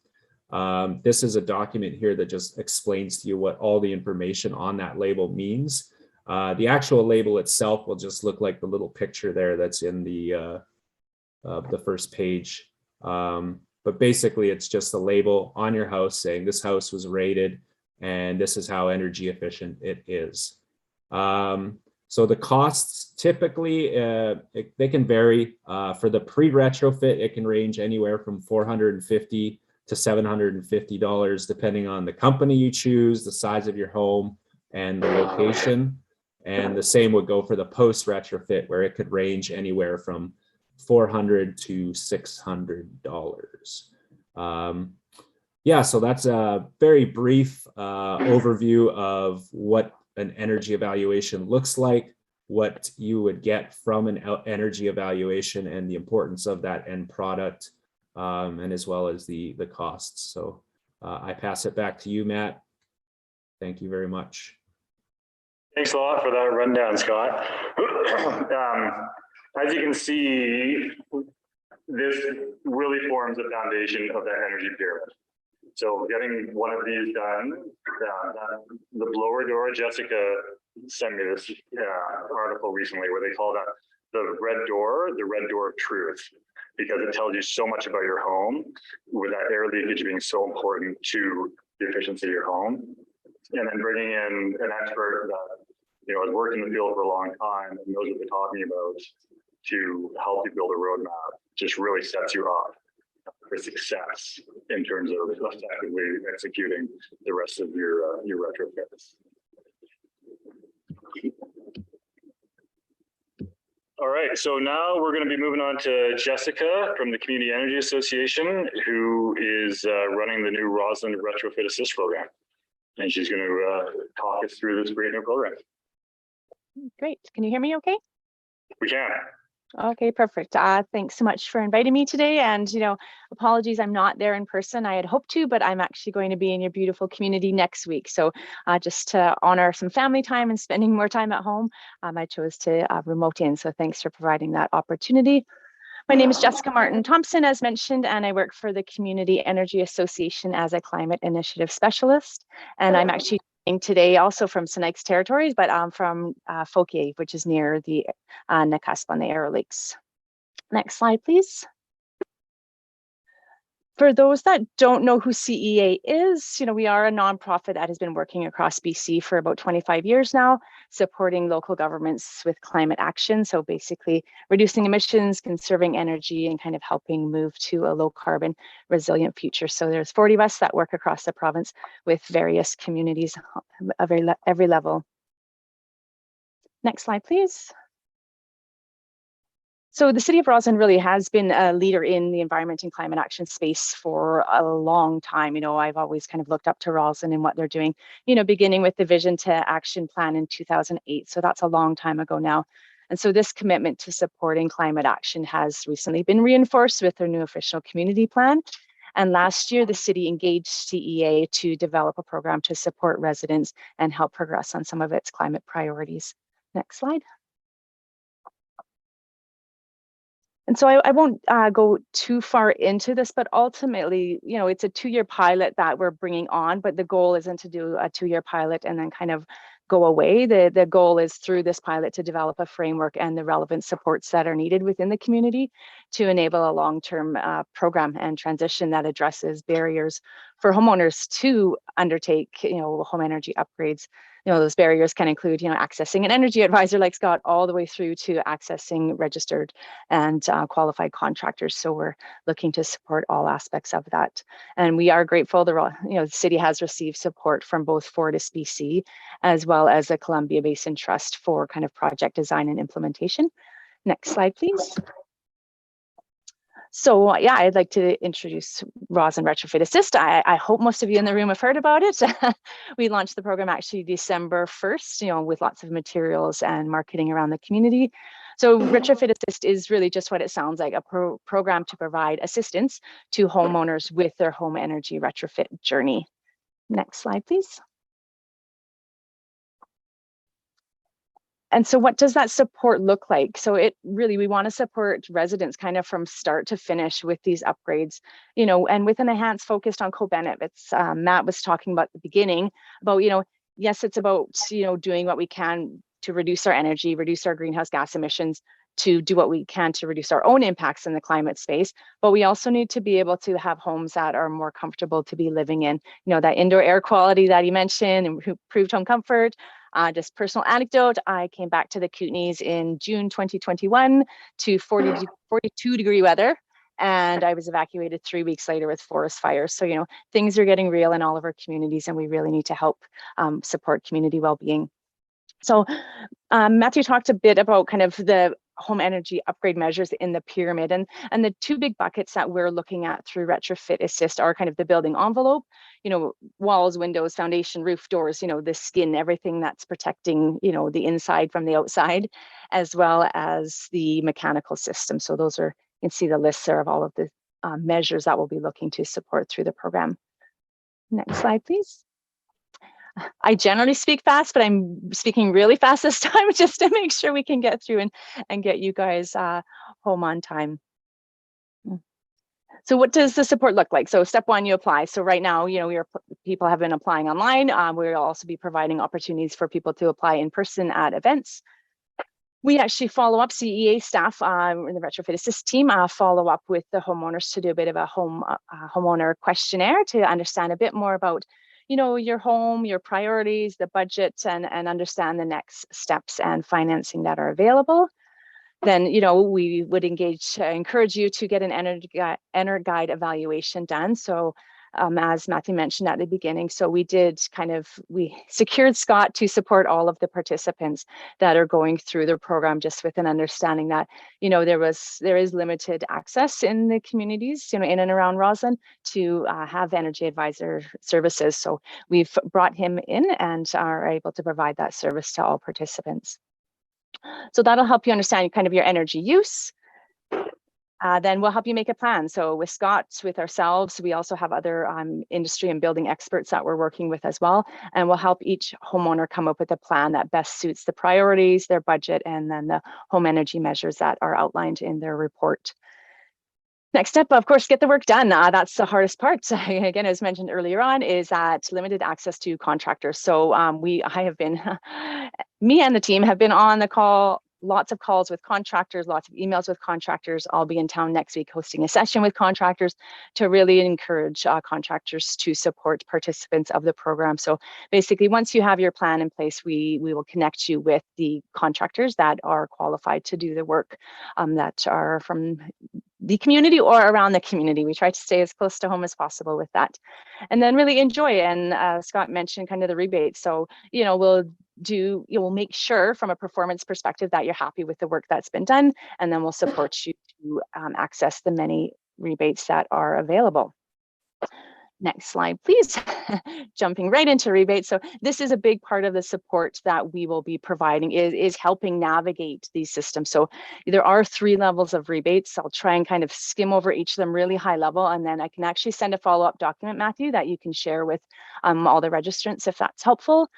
This is a document here that just explains to you what all the information on that label means. The actual label itself will just look like the little picture there that's in the first page. But basically it's just a label on your house saying this house was rated and this is how energy efficient it is. So the costs typically, they can vary. For the pre-retrofit, it can range anywhere from $450 to $750, depending on the company you choose, the size of your home, and the location. And the same would go for the post-retrofit, where it could range anywhere from $400 to $600. Yeah, so that's a very brief overview of what an energy evaluation looks like, what you would get from an energy evaluation, and the importance of that end product, and as well as the costs. So I pass it back to you, Matt. Thank you very much. Thanks a lot for that rundown, Scott. As you can see, this really forms the foundation of that energy pyramid. So getting one of these done, the blower door, Jessica sent me this article recently where they call that the red door of truth, because it tells you so much about your home, with that air leakage being so important to the efficiency of your home. And then bringing in an expert that, you know, has worked in the field for a long time and knows what they're talking about to help you build a roadmap just really sets you up for success in terms of effectively executing the rest of your retrofits. All right, so now we're going to be moving on to Jessica from the Community Energy Association, who is running the new Rossland Retrofit Assist program. And she's going to talk us through this great new program. Great. Can you hear me okay? We can. Okay, perfect. Thanks so much for inviting me today. And, you know, apologies, I'm not there in person. I had hoped to, but I'm actually going to be in your beautiful community next week. So just to honor some family time and spending more time at home, I chose to remote in. So thanks for providing that opportunity. My name is Jessica Martin Thompson, as mentioned, and I work for the Community Energy Association as a climate initiative specialist. And I'm actually today also from Sinaiks territories, but from Fauquier, which is near the Nakusp on the Arrow Lakes. Next slide, please. For those that don't know who CEA is, you know, we are a nonprofit that has been working across BC for about 25 years now, supporting local governments with climate action. So basically reducing emissions, conserving energy, and kind of helping move to a low carbon resilient future. So there's 40 of us that work across the province with various communities of every level. Next slide, please. So the city of Rossland really has been a leader in the environment and climate action space for a long time. You know, I've always kind of looked up to Rossland and what they're doing, you know, beginning with the Vision to Action Plan in 2008. So that's a long time ago now. And so this commitment to supporting climate action has recently been reinforced with their new official community plan. And last year, the city engaged CEA to develop a program to support residents and help progress on some of its climate priorities. Next slide. And so I won't go too far into this, but ultimately, you know, it's a 2-year pilot that we're bringing on, but the goal isn't to do a 2-year pilot and then kind of go away. The goal is through this pilot to develop a framework and the relevant supports that are needed within the community to enable a long-term program and transition that addresses barriers for homeowners to undertake, home energy upgrades. Those barriers can include, accessing an energy advisor like Scott, all the way through to accessing registered and qualified contractors. So we're looking to support all aspects of that. And we are grateful the city has received support from both Fortis BC as well as the Columbia Basin Trust for kind of project design and implementation. Next slide, please. So yeah, I'd like to introduce Rossland Retrofit Assist. I hope most of you in the room have heard about it. We launched the program actually December 1st, with lots of materials and marketing around the community. So Retrofit Assist is really just what it sounds like, a program to provide assistance to homeowners with their home energy retrofit journey. Next slide, please. And so what does that support look like? So we want to support residents kind of from start to finish with these upgrades, and with an enhanced focus on co-benefits. Matt was talking about at the beginning about, yes, it's about, doing what we can to reduce our energy, reduce our greenhouse gas emissions, to do what we can to reduce our own impacts in the climate space. But we also need to be able to have homes that are more comfortable to be living in, that indoor air quality that he mentioned, improved home comfort. Just personal anecdote, I came back to the Kootenays in June 2021 to 42 degree weather, and I was evacuated 3 weeks later with forest fires. So, things are getting real in all of our communities, and we really need to help support community well-being. So Matthew talked a bit about kind of the home energy upgrade measures in the pyramid, and the two big buckets that we're looking at through Retrofit Assist are kind of the building envelope, walls, windows, foundation, roof, doors, the skin, everything that's protecting, the inside from the outside, as well as the mechanical system. So those are, you can see the list there of all of the measures that we'll be looking to support through the program. Next slide, please. I generally speak fast, but I'm speaking really fast this time just to make sure we can get through and get you guys home on time. So what does the support look like? So step one, you apply. So right now, people have been applying online. We'll also be providing opportunities for people to apply in person at events. We actually follow up, CEA staff in the Retrofit Assist team follow up with the homeowners to do a bit of a homeowner questionnaire to understand a bit more about your home, your priorities, the budget, and understand the next steps and financing that are available. Then, we would encourage you to get an EnerGuide evaluation done. So as Matthew mentioned at the beginning, so we secured Scott to support all of the participants that are going through the program, just with an understanding that, there is limited access in the communities, in and around Rossland to have energy advisor services. So we've brought him in and are able to provide that service to all participants. So that'll help you understand kind of your energy use. Then we'll help you make a plan. So with Scott, with ourselves, we also have other industry and building experts that we're working with as well. And we'll help each homeowner come up with a plan that best suits the priorities, their budget, and then the home energy measures that are outlined in their report. Next step, of course, get the work done. That's the hardest part. Again, as mentioned earlier on, is that limited access to contractors. So me and the team have been on the call, lots of calls with contractors, lots of emails with contractors. I'll be in town next week hosting a session with contractors to really encourage contractors to support participants of the program. So basically, once you have your plan in place, we will connect you with the contractors that are qualified to do the work, that are from the community or around the community. We try to stay as close to home as possible with that, and then really enjoy. And Scott mentioned kind of the rebates. So, we'll make sure from a performance perspective that you're happy with the work that's been done, and then we'll support you to access the many rebates that are available. Next slide, please. Jumping right into rebates. So this is a big part of the support that we will be providing is helping navigate these systems. So there are 3 levels of rebates. I'll try and kind of skim over each of them really high level, and then I can actually send a follow-up document, Matthew, that you can share with all the registrants if that's helpful.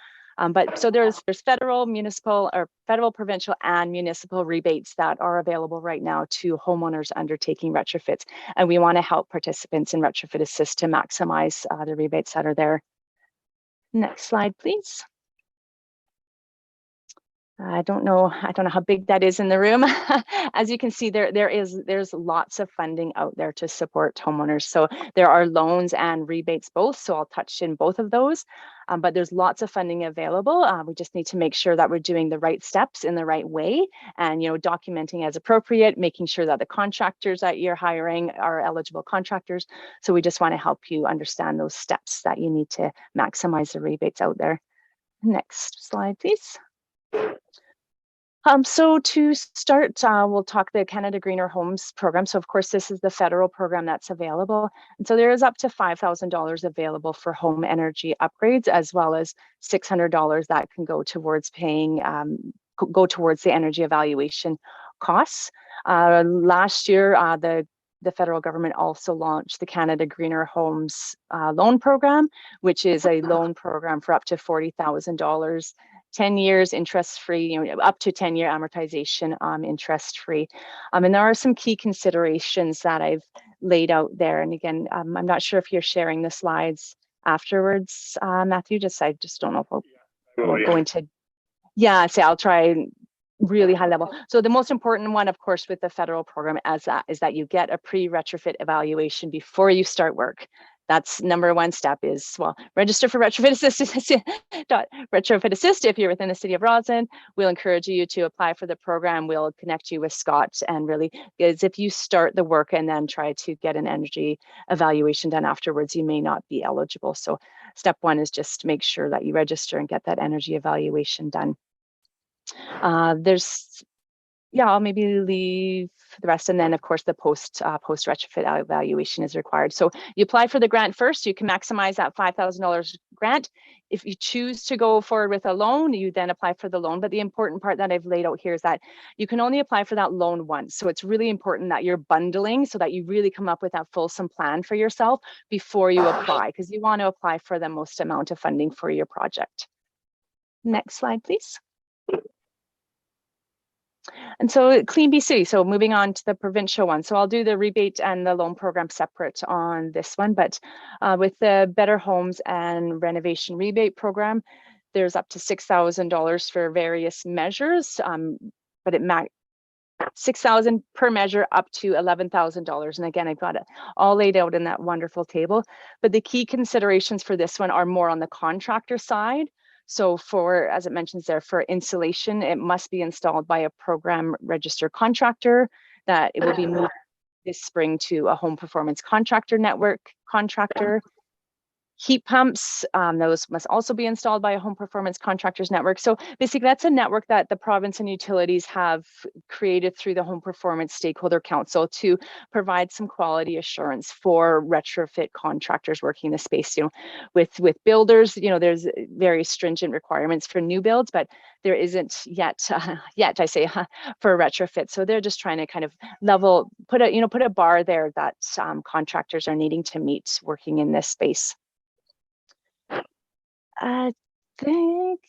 But so there's federal, municipal, or federal, provincial, and municipal rebates that are available right now to homeowners undertaking retrofits. And we want to help participants in Retrofit Assist to maximize the rebates that are there. Next slide, please. I don't know how big that is in the room. As you can see, there's lots of funding out there to support homeowners. So there are loans and rebates both. So I'll touch in both of those. But there's lots of funding available. We just need to make sure that we're doing the right steps in the right way, and documenting as appropriate, making sure that the contractors that you're hiring are eligible contractors. So we just want to help you understand those steps that you need to maximize the rebates out there. Next slide, please. So to start, we'll talk the Canada Greener Homes program. So of course, this is the federal program that's available. And so there is up to $5,000 available for home energy upgrades, as well as $600 that can go towards paying, go towards the energy evaluation costs. Last year, the federal government also launched the Canada Greener Homes loan program, which is a loan program for up to $40,000. 10 years interest-free, up to 10-year amortization, interest-free. And there are some key considerations that I've laid out there. And again, I'm not sure if you're sharing the slides afterwards, Matthew, I just don't know if we'll go into, yeah, so I'll try really high level. So the most important one, of course, with the federal program is that you get a pre-retrofit evaluation before you start work. That's number one step is, well, register for Retrofit Assist if you're within the city of Rossland. We'll encourage you to apply for the program. We'll connect you with Scott, and really, because if you start the work and then try to get an energy evaluation done afterwards, you may not be eligible. So step one is just make sure that you register and get that energy evaluation done. I'll maybe leave the rest, and then of course the post retrofit evaluation is required. So you apply for the grant first. You can maximize that $5,000 grant. If you choose to go forward with a loan, you then apply for the loan. But the important part that I've laid out here is that you can only apply for that loan once. So it's really important that you're bundling so that you really come up with that fulsome plan for yourself before you apply, because you want to apply for the most amount of funding for your project. Next slide, please. And so Clean BC, so moving on to the provincial one. So I'll do the rebate and the loan program separate on this one, but with the Better Homes and Renovation Rebate Program, there's up to $6,000 for various measures, but it $6,000 per measure up to $11,000. And again, I've got it all laid out in that wonderful table. But the key considerations for this one are more on the contractor side. So for, as it mentions there, for insulation, it must be installed by a program registered contractor, that it will be moved this spring to a home performance contractor network contractor. Heat pumps, those must also be installed by a home performance contractors network. So basically that's a network that the province and utilities have created through the Home Performance Stakeholder Council to provide some quality assurance for retrofit contractors working in the space. With builders, there's very stringent requirements for new builds, but there isn't yet I say for retrofit. So they're just trying to kind of put a bar there that contractors are needing to meet working in this space. I think,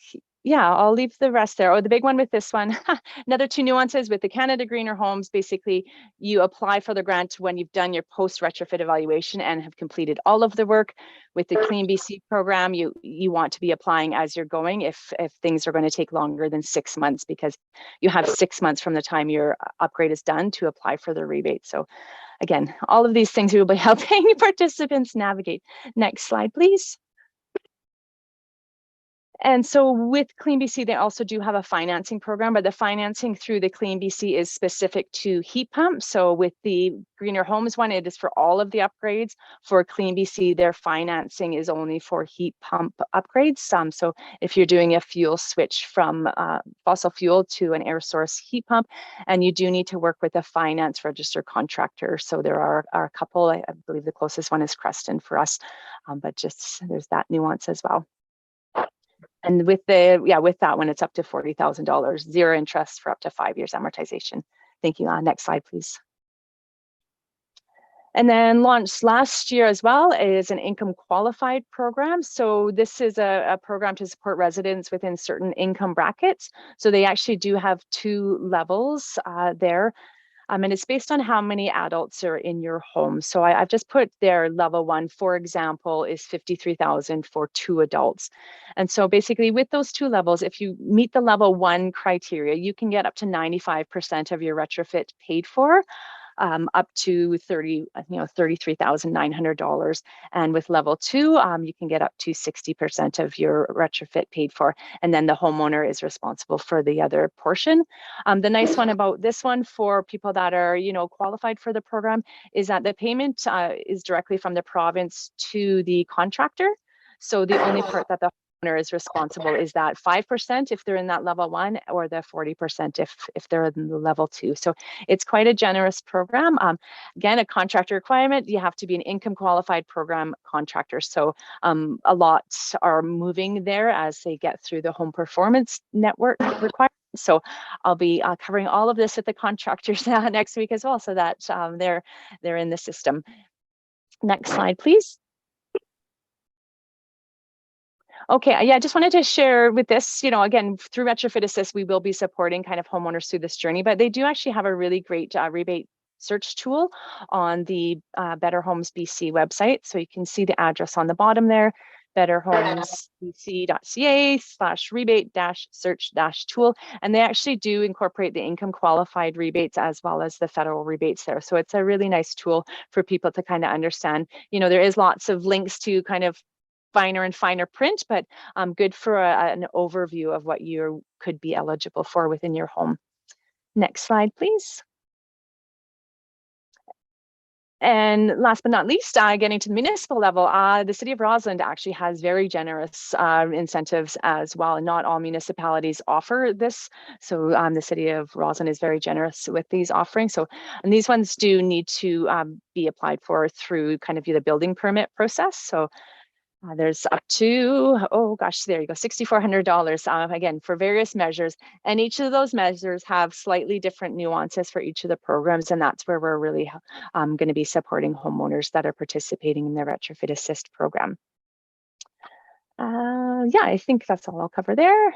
I'll leave the rest there. The big one with this one, another two nuances with the Canada Greener Homes. Basically, you apply for the grant when you've done your post retrofit evaluation and have completed all of the work. With the Clean BC program, you want to be applying as you're going if things are going to take longer than 6 months, because you have 6 months from the time your upgrade is done to apply for the rebate. So again, all of these things will be helping participants navigate. Next slide, please. And so with Clean BC, they also do have a financing program, but the financing through the Clean BC is specific to heat pumps. So with the Greener Homes one, it is for all of the upgrades. For Clean BC, their financing is only for heat pump upgrades. So if you're doing a fuel switch from fossil fuel to an air source heat pump, and you do need to work with a finance registered contractor. So there are a couple, I believe the closest one is Creston for us, but just there's that nuance as well. And with with that one, it's up to $40,000, zero interest for up to 5 years amortization. Thank you. Next slide, please. And then launched last year as well is an income qualified program. So this is a program to support residents within certain income brackets. So they actually do have 2 levels there. And it's based on how many adults are in your home. So I've just put their level 1, for example, is 53,000 for 2 adults. And so basically with those 2 levels, if you meet the level 1 criteria, you can get up to 95% of your retrofit paid for, up to $33,900. And with level 2, you can get up to 60% of your retrofit paid for. And then the homeowner is responsible for the other portion. The nice one about this one for people that are, qualified for the program is that the payment is directly from the province to the contractor. So the only part that the owner is responsible is that 5% if they're in that level 1, or the 40% if they're in the level 2. So it's quite a generous program. Again, a contractor requirement, you have to be an income qualified program contractor. So a lot are moving there as they get through the home performance network requirements. So I'll be covering all of this at the contractors next week as well, so that they're in the system. Next slide, please. Okay, yeah, I just wanted to share with this, again, through Retrofit Assist, we will be supporting kind of homeowners through this journey, but they do actually have a really great rebate search tool on the Better Homes BC website. So you can see the address on the bottom there, betterhomesbc.ca/rebate-search-tool. And they actually do incorporate the income qualified rebates as well as the federal rebates there. So it's a really nice tool for people to kind of understand. There is lots of links to kind of finer and finer print, but good for an overview of what you could be eligible for within your home. Next slide, please. And last but not least, getting to the municipal level, the city of Rossland actually has very generous incentives as well. Not all municipalities offer this. So the city of Rossland is very generous with these offerings. So, and these ones do need to be applied for through kind of the building permit process. So there's up to, oh gosh, there you go, $6,400 again for various measures. And each of those measures have slightly different nuances for each of the programs. And that's where we're really going to be supporting homeowners that are participating in the Retrofit Assist program. Yeah, I think that's all I'll cover there.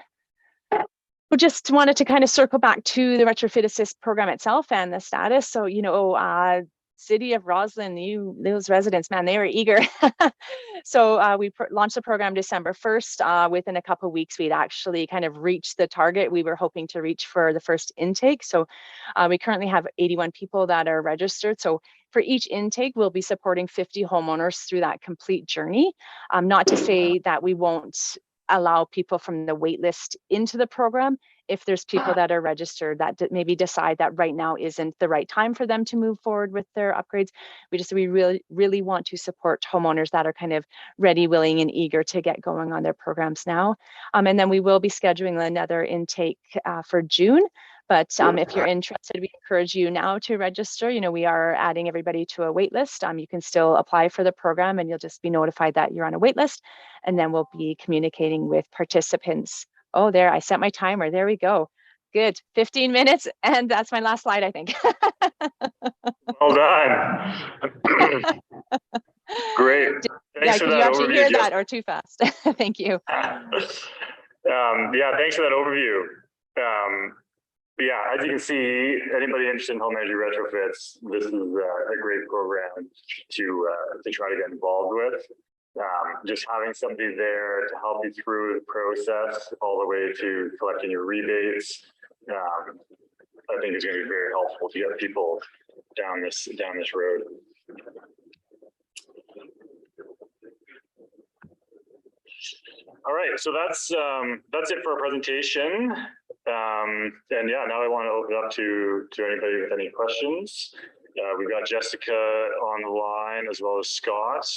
We just wanted to kind of circle back to the Retrofit Assist program itself and the status. So, city of Rossland, those residents, man, they were eager. So we launched the program December 1st. Within a couple of weeks, we'd actually kind of reached the target we were hoping to reach for the first intake. So we currently have 81 people that are registered. So for each intake, we'll be supporting 50 homeowners through that complete journey. Not to say that we won't allow people from the wait list into the program if there's people that are registered that maybe decide that right now isn't the right time for them to move forward with their upgrades. We really want to support homeowners that are kind of ready, willing, and eager to get going on their programs now. And then we will be scheduling another intake for June. But if you're interested, we encourage you now to register. We are adding everybody to a wait list. You can still apply for the program and you'll just be notified that you're on a wait list. And then we'll be communicating with participants. Oh, there, I set my timer. There we go. Good, 15 minutes. And that's my last slide, I think. Well done. Great. Thanks Did you actually hear that or too fast? Thank you. Yeah, thanks for that overview. Yeah, as you can see, anybody interested in home energy retrofits, this is a great program to try to get involved with. Just having somebody there to help you through the process all the way to collecting your rebates, I think is going to be very helpful to get people down this road. All right, so that's it for our presentation. And yeah, now I want to open it up to anybody with any questions. We've got Jessica on the line as well as Scott.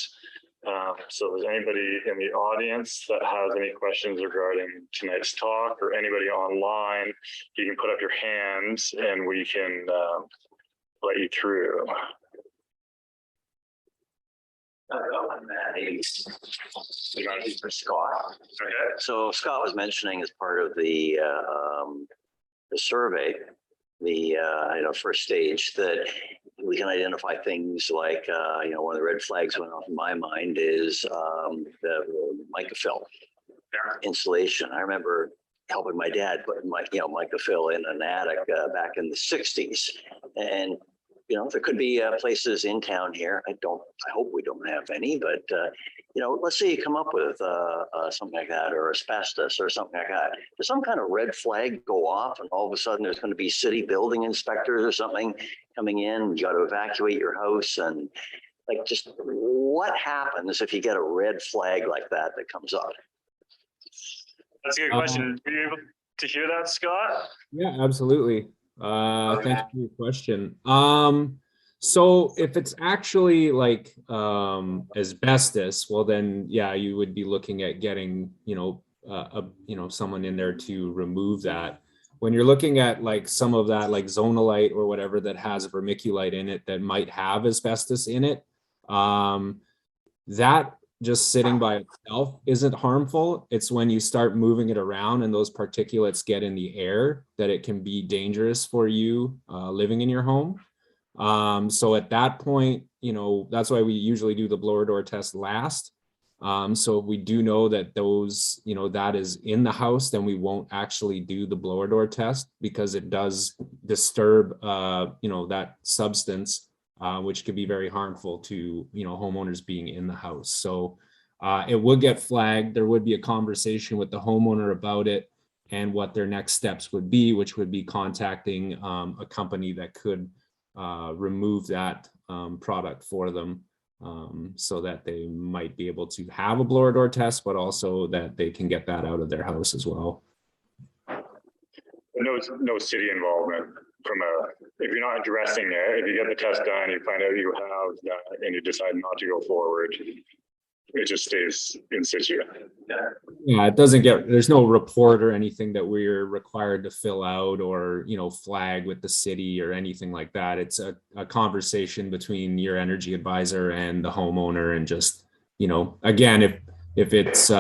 So if there's anybody in the audience that has any questions regarding tonight's talk or anybody online, you can put up your hands and we can let you through. For Scott. Okay. So Scott was mentioning as part of the survey, the first stage, that we can identify things like one of the red flags went off in my mind is the mica fill installation. I remember helping my dad put microfill in an attic back in the 60s. And, there could be places in town here. I hope we don't have any, but, let's say you come up with something like that, or asbestos or something like that. Does some kind of red flag go off and all of a sudden there's going to be city building inspectors or something coming in? You got to evacuate your house, and like, just what happens if you get a red flag like that comes up? That's a good question. Were you able to hear that, Scott? Yeah, absolutely. Thank you for your question. So if it's actually like asbestos, well then, yeah, you would be looking at getting, someone in there to remove that. When you're looking at like some of that, like zonalite or whatever that has vermiculite in it that might have asbestos in it, that just sitting by itself isn't harmful. It's when you start moving it around and those particulates get in the air that it can be dangerous for you living in your home. So at that point, that's why we usually do the blower door test last. So if we do know that those, that is in the house, then we won't actually do the blower door test, because it does disturb, that substance, which could be very harmful to, homeowners being in the house. So it would get flagged. There would be a conversation with the homeowner about it and what their next steps would be, which would be contacting a company that could remove that product for them, so that they might be able to have a blower door test, but also that they can get that out of their house as well. No city involvement if you're not addressing it. If you get the test done, you find out you have that, and you decide not to go forward, it just stays in situ. Yeah, it doesn't there's no report or anything that we're required to fill out or, flag with the city or anything like that. It's a conversation between your energy advisor and the homeowner, and just, again, if it's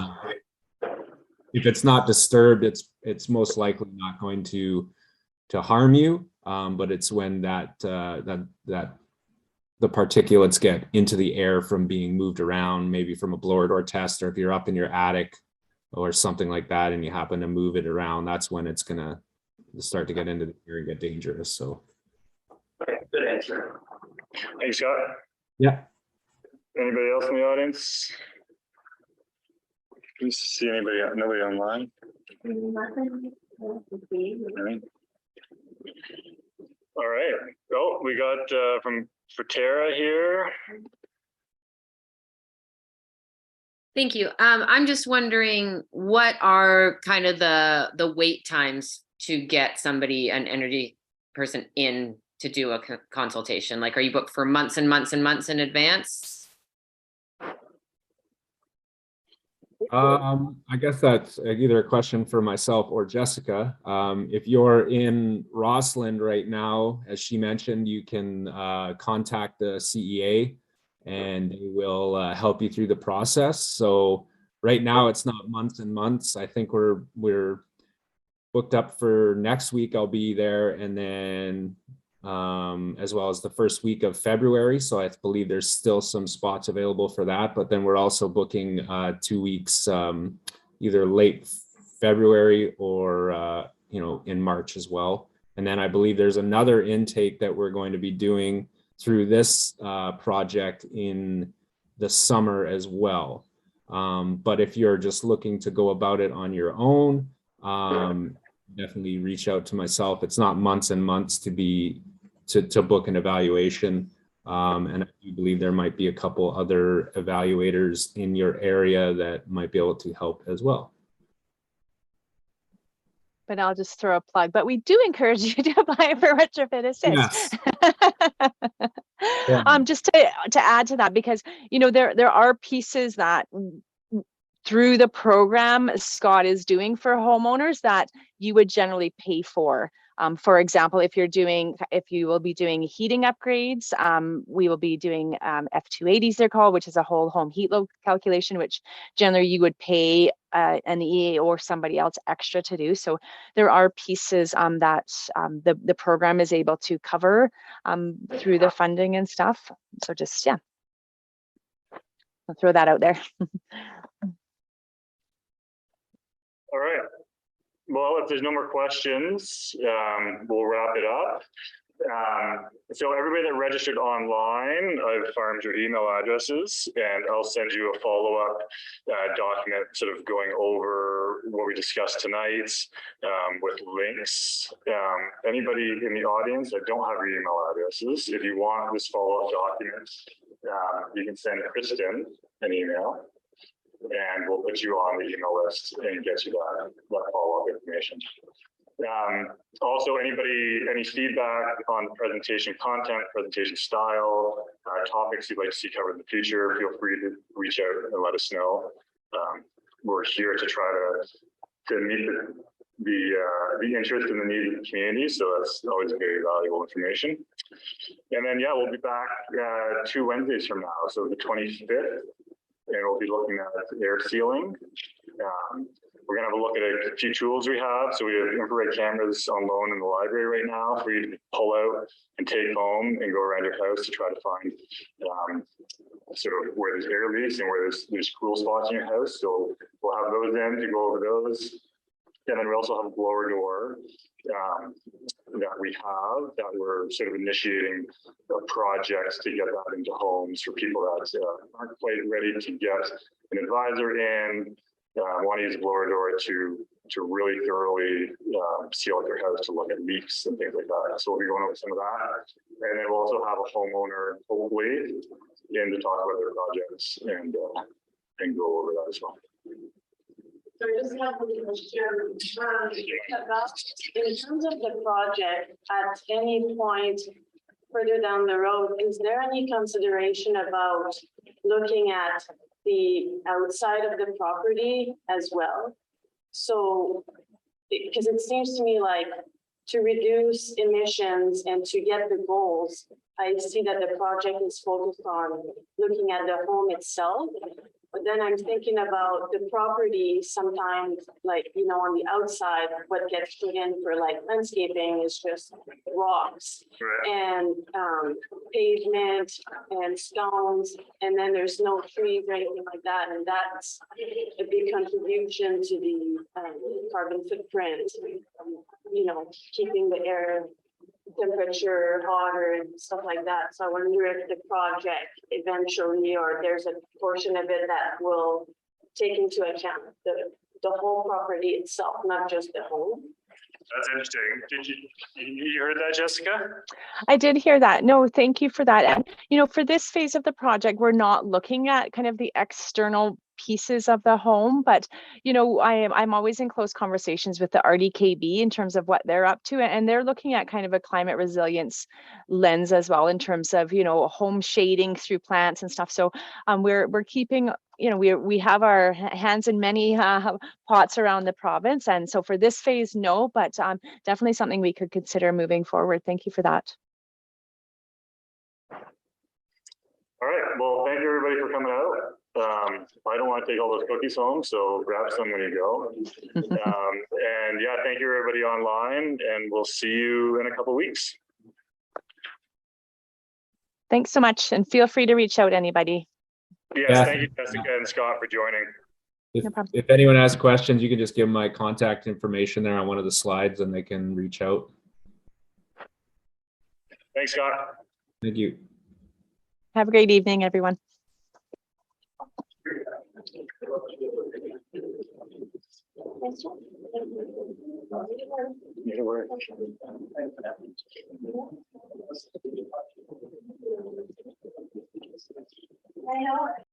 not disturbed, it's most likely not going to harm you. But it's when that the particulates get into the air from being moved around, maybe from a blower door test, or if you're up in your attic or something like that and you happen to move it around, that's when it's gonna start to get into the air and get dangerous. So Okay, good answer. Thanks, Scott. yeah. Anybody else in the audience? Can you see nobody online? All right. Oh, we got from Tara here. Thank you. I'm just wondering, what are kind of the wait times to get somebody, an energy person, in to do a consultation? Like, are you booked for months and months and months in advance? I guess that's either a question for myself or Jessica. If you're in Rossland right now, as she mentioned, you can contact the CEA and they will help you through the process. So right now it's not months and months. I think we're booked up for next week. I'll be there, and then as well as the first week of February. So I believe there's still some spots available for that, but then we're also booking 2 weeks, either late February or, in March as well. And then I believe there's another intake that we're going to be doing through this project in the summer as well. But if you're just looking to go about it on your own, definitely reach out to myself. It's not months and months to book an evaluation. And I do believe there might be a couple other evaluators in your area that might be able to help as well. But I'll just throw a plug. But we do encourage you to apply for Retrofit Assist. Yes. Yeah. Just to add to that, because there are pieces that through the program Scott is doing for homeowners that you would generally pay for. For example, if you will be doing heating upgrades, we will be doing F280s, they're called, which is a whole home heat load calculation, which generally you would pay an EA or somebody else extra to do. So there are pieces that the program is able to cover through the funding and stuff. So just, yeah, I'll throw that out there. All right. well, if there's no more questions, we'll wrap it up. So everybody that registered online, I've farmed your email addresses, and I'll send you a follow-up document sort of going over what we discussed tonight with links. Anybody in the audience that don't have your email addresses, if you want this follow-up document, you can send Kristen an email, and we'll put you on the email list and get you that follow-up information. Also, any feedback on presentation content, presentation style, topics you'd like to see covered in the future, feel free to reach out and let us know. We're here to try to meet the interest and the needs of the community, so that's always very valuable information. And then, yeah, we'll be back 2 Wednesdays from now, so the 25th, and we'll be looking at air sealing. We're going to have a look at a few tools we have. So we have infrared cameras on loan in the library right now for you to pull out and take home and go around your house to try to find sort of where there's air leaks and where there's cool spots in your house. So we'll have those in to go over those. And then we also have a blower door that we have that we're sort of initiating projects to get that into homes for people that aren't quite ready to get an advisor in. Want to use a blower door to really thoroughly seal out their house to look at leaks and things like that. So we'll be going over some of that. And then we'll also have a homeowner hopefully in to talk about their projects and go over that as well. So I just have a question about, in terms of the project, at any point further down the road, is there any consideration about looking at the outside of the property as well? So, because it seems to me like to reduce emissions and to get the goals, I see that the project is focused on looking at the home itself. But then I'm thinking about the property sometimes, like, you know, on the outside, what gets put in for like landscaping is just rocks and pavement and stones, and then there's no trees or anything like that. And that's a big contribution to the carbon footprint, you know, keeping the air temperature hotter and stuff like that. So I wonder if the project eventually, or there's a portion of it that will take into account the whole property itself, not just the home. That's interesting. Did you heard that, Jessica? I did hear that. No, thank you for that. And, you know, for this phase of the project, we're not looking at kind of the external pieces of the home, but, you know, I'm always in close conversations with the RDKB in terms of what they're up to, and they're looking at kind of a climate resilience lens as well in terms of, you know, home shading through plants and stuff. So we're keeping, you know, we have our hands in many pots around the province, and so for this phase, no, but definitely something we could consider moving forward. Thank you for that. All right. Well, thank you everybody for coming out. I don't want to take all those cookies home, so grab some when you go. And yeah, thank you everybody online, and we'll see you in a couple of weeks. Thanks so much, and feel free to reach out, anybody. Yes, thank you, Jessica and Scott, for joining. No problem. If anyone has questions, you can just give them my contact information there on one of the slides and they can reach out. Thanks, Scott. Thank you. Have a great evening, everyone. I know.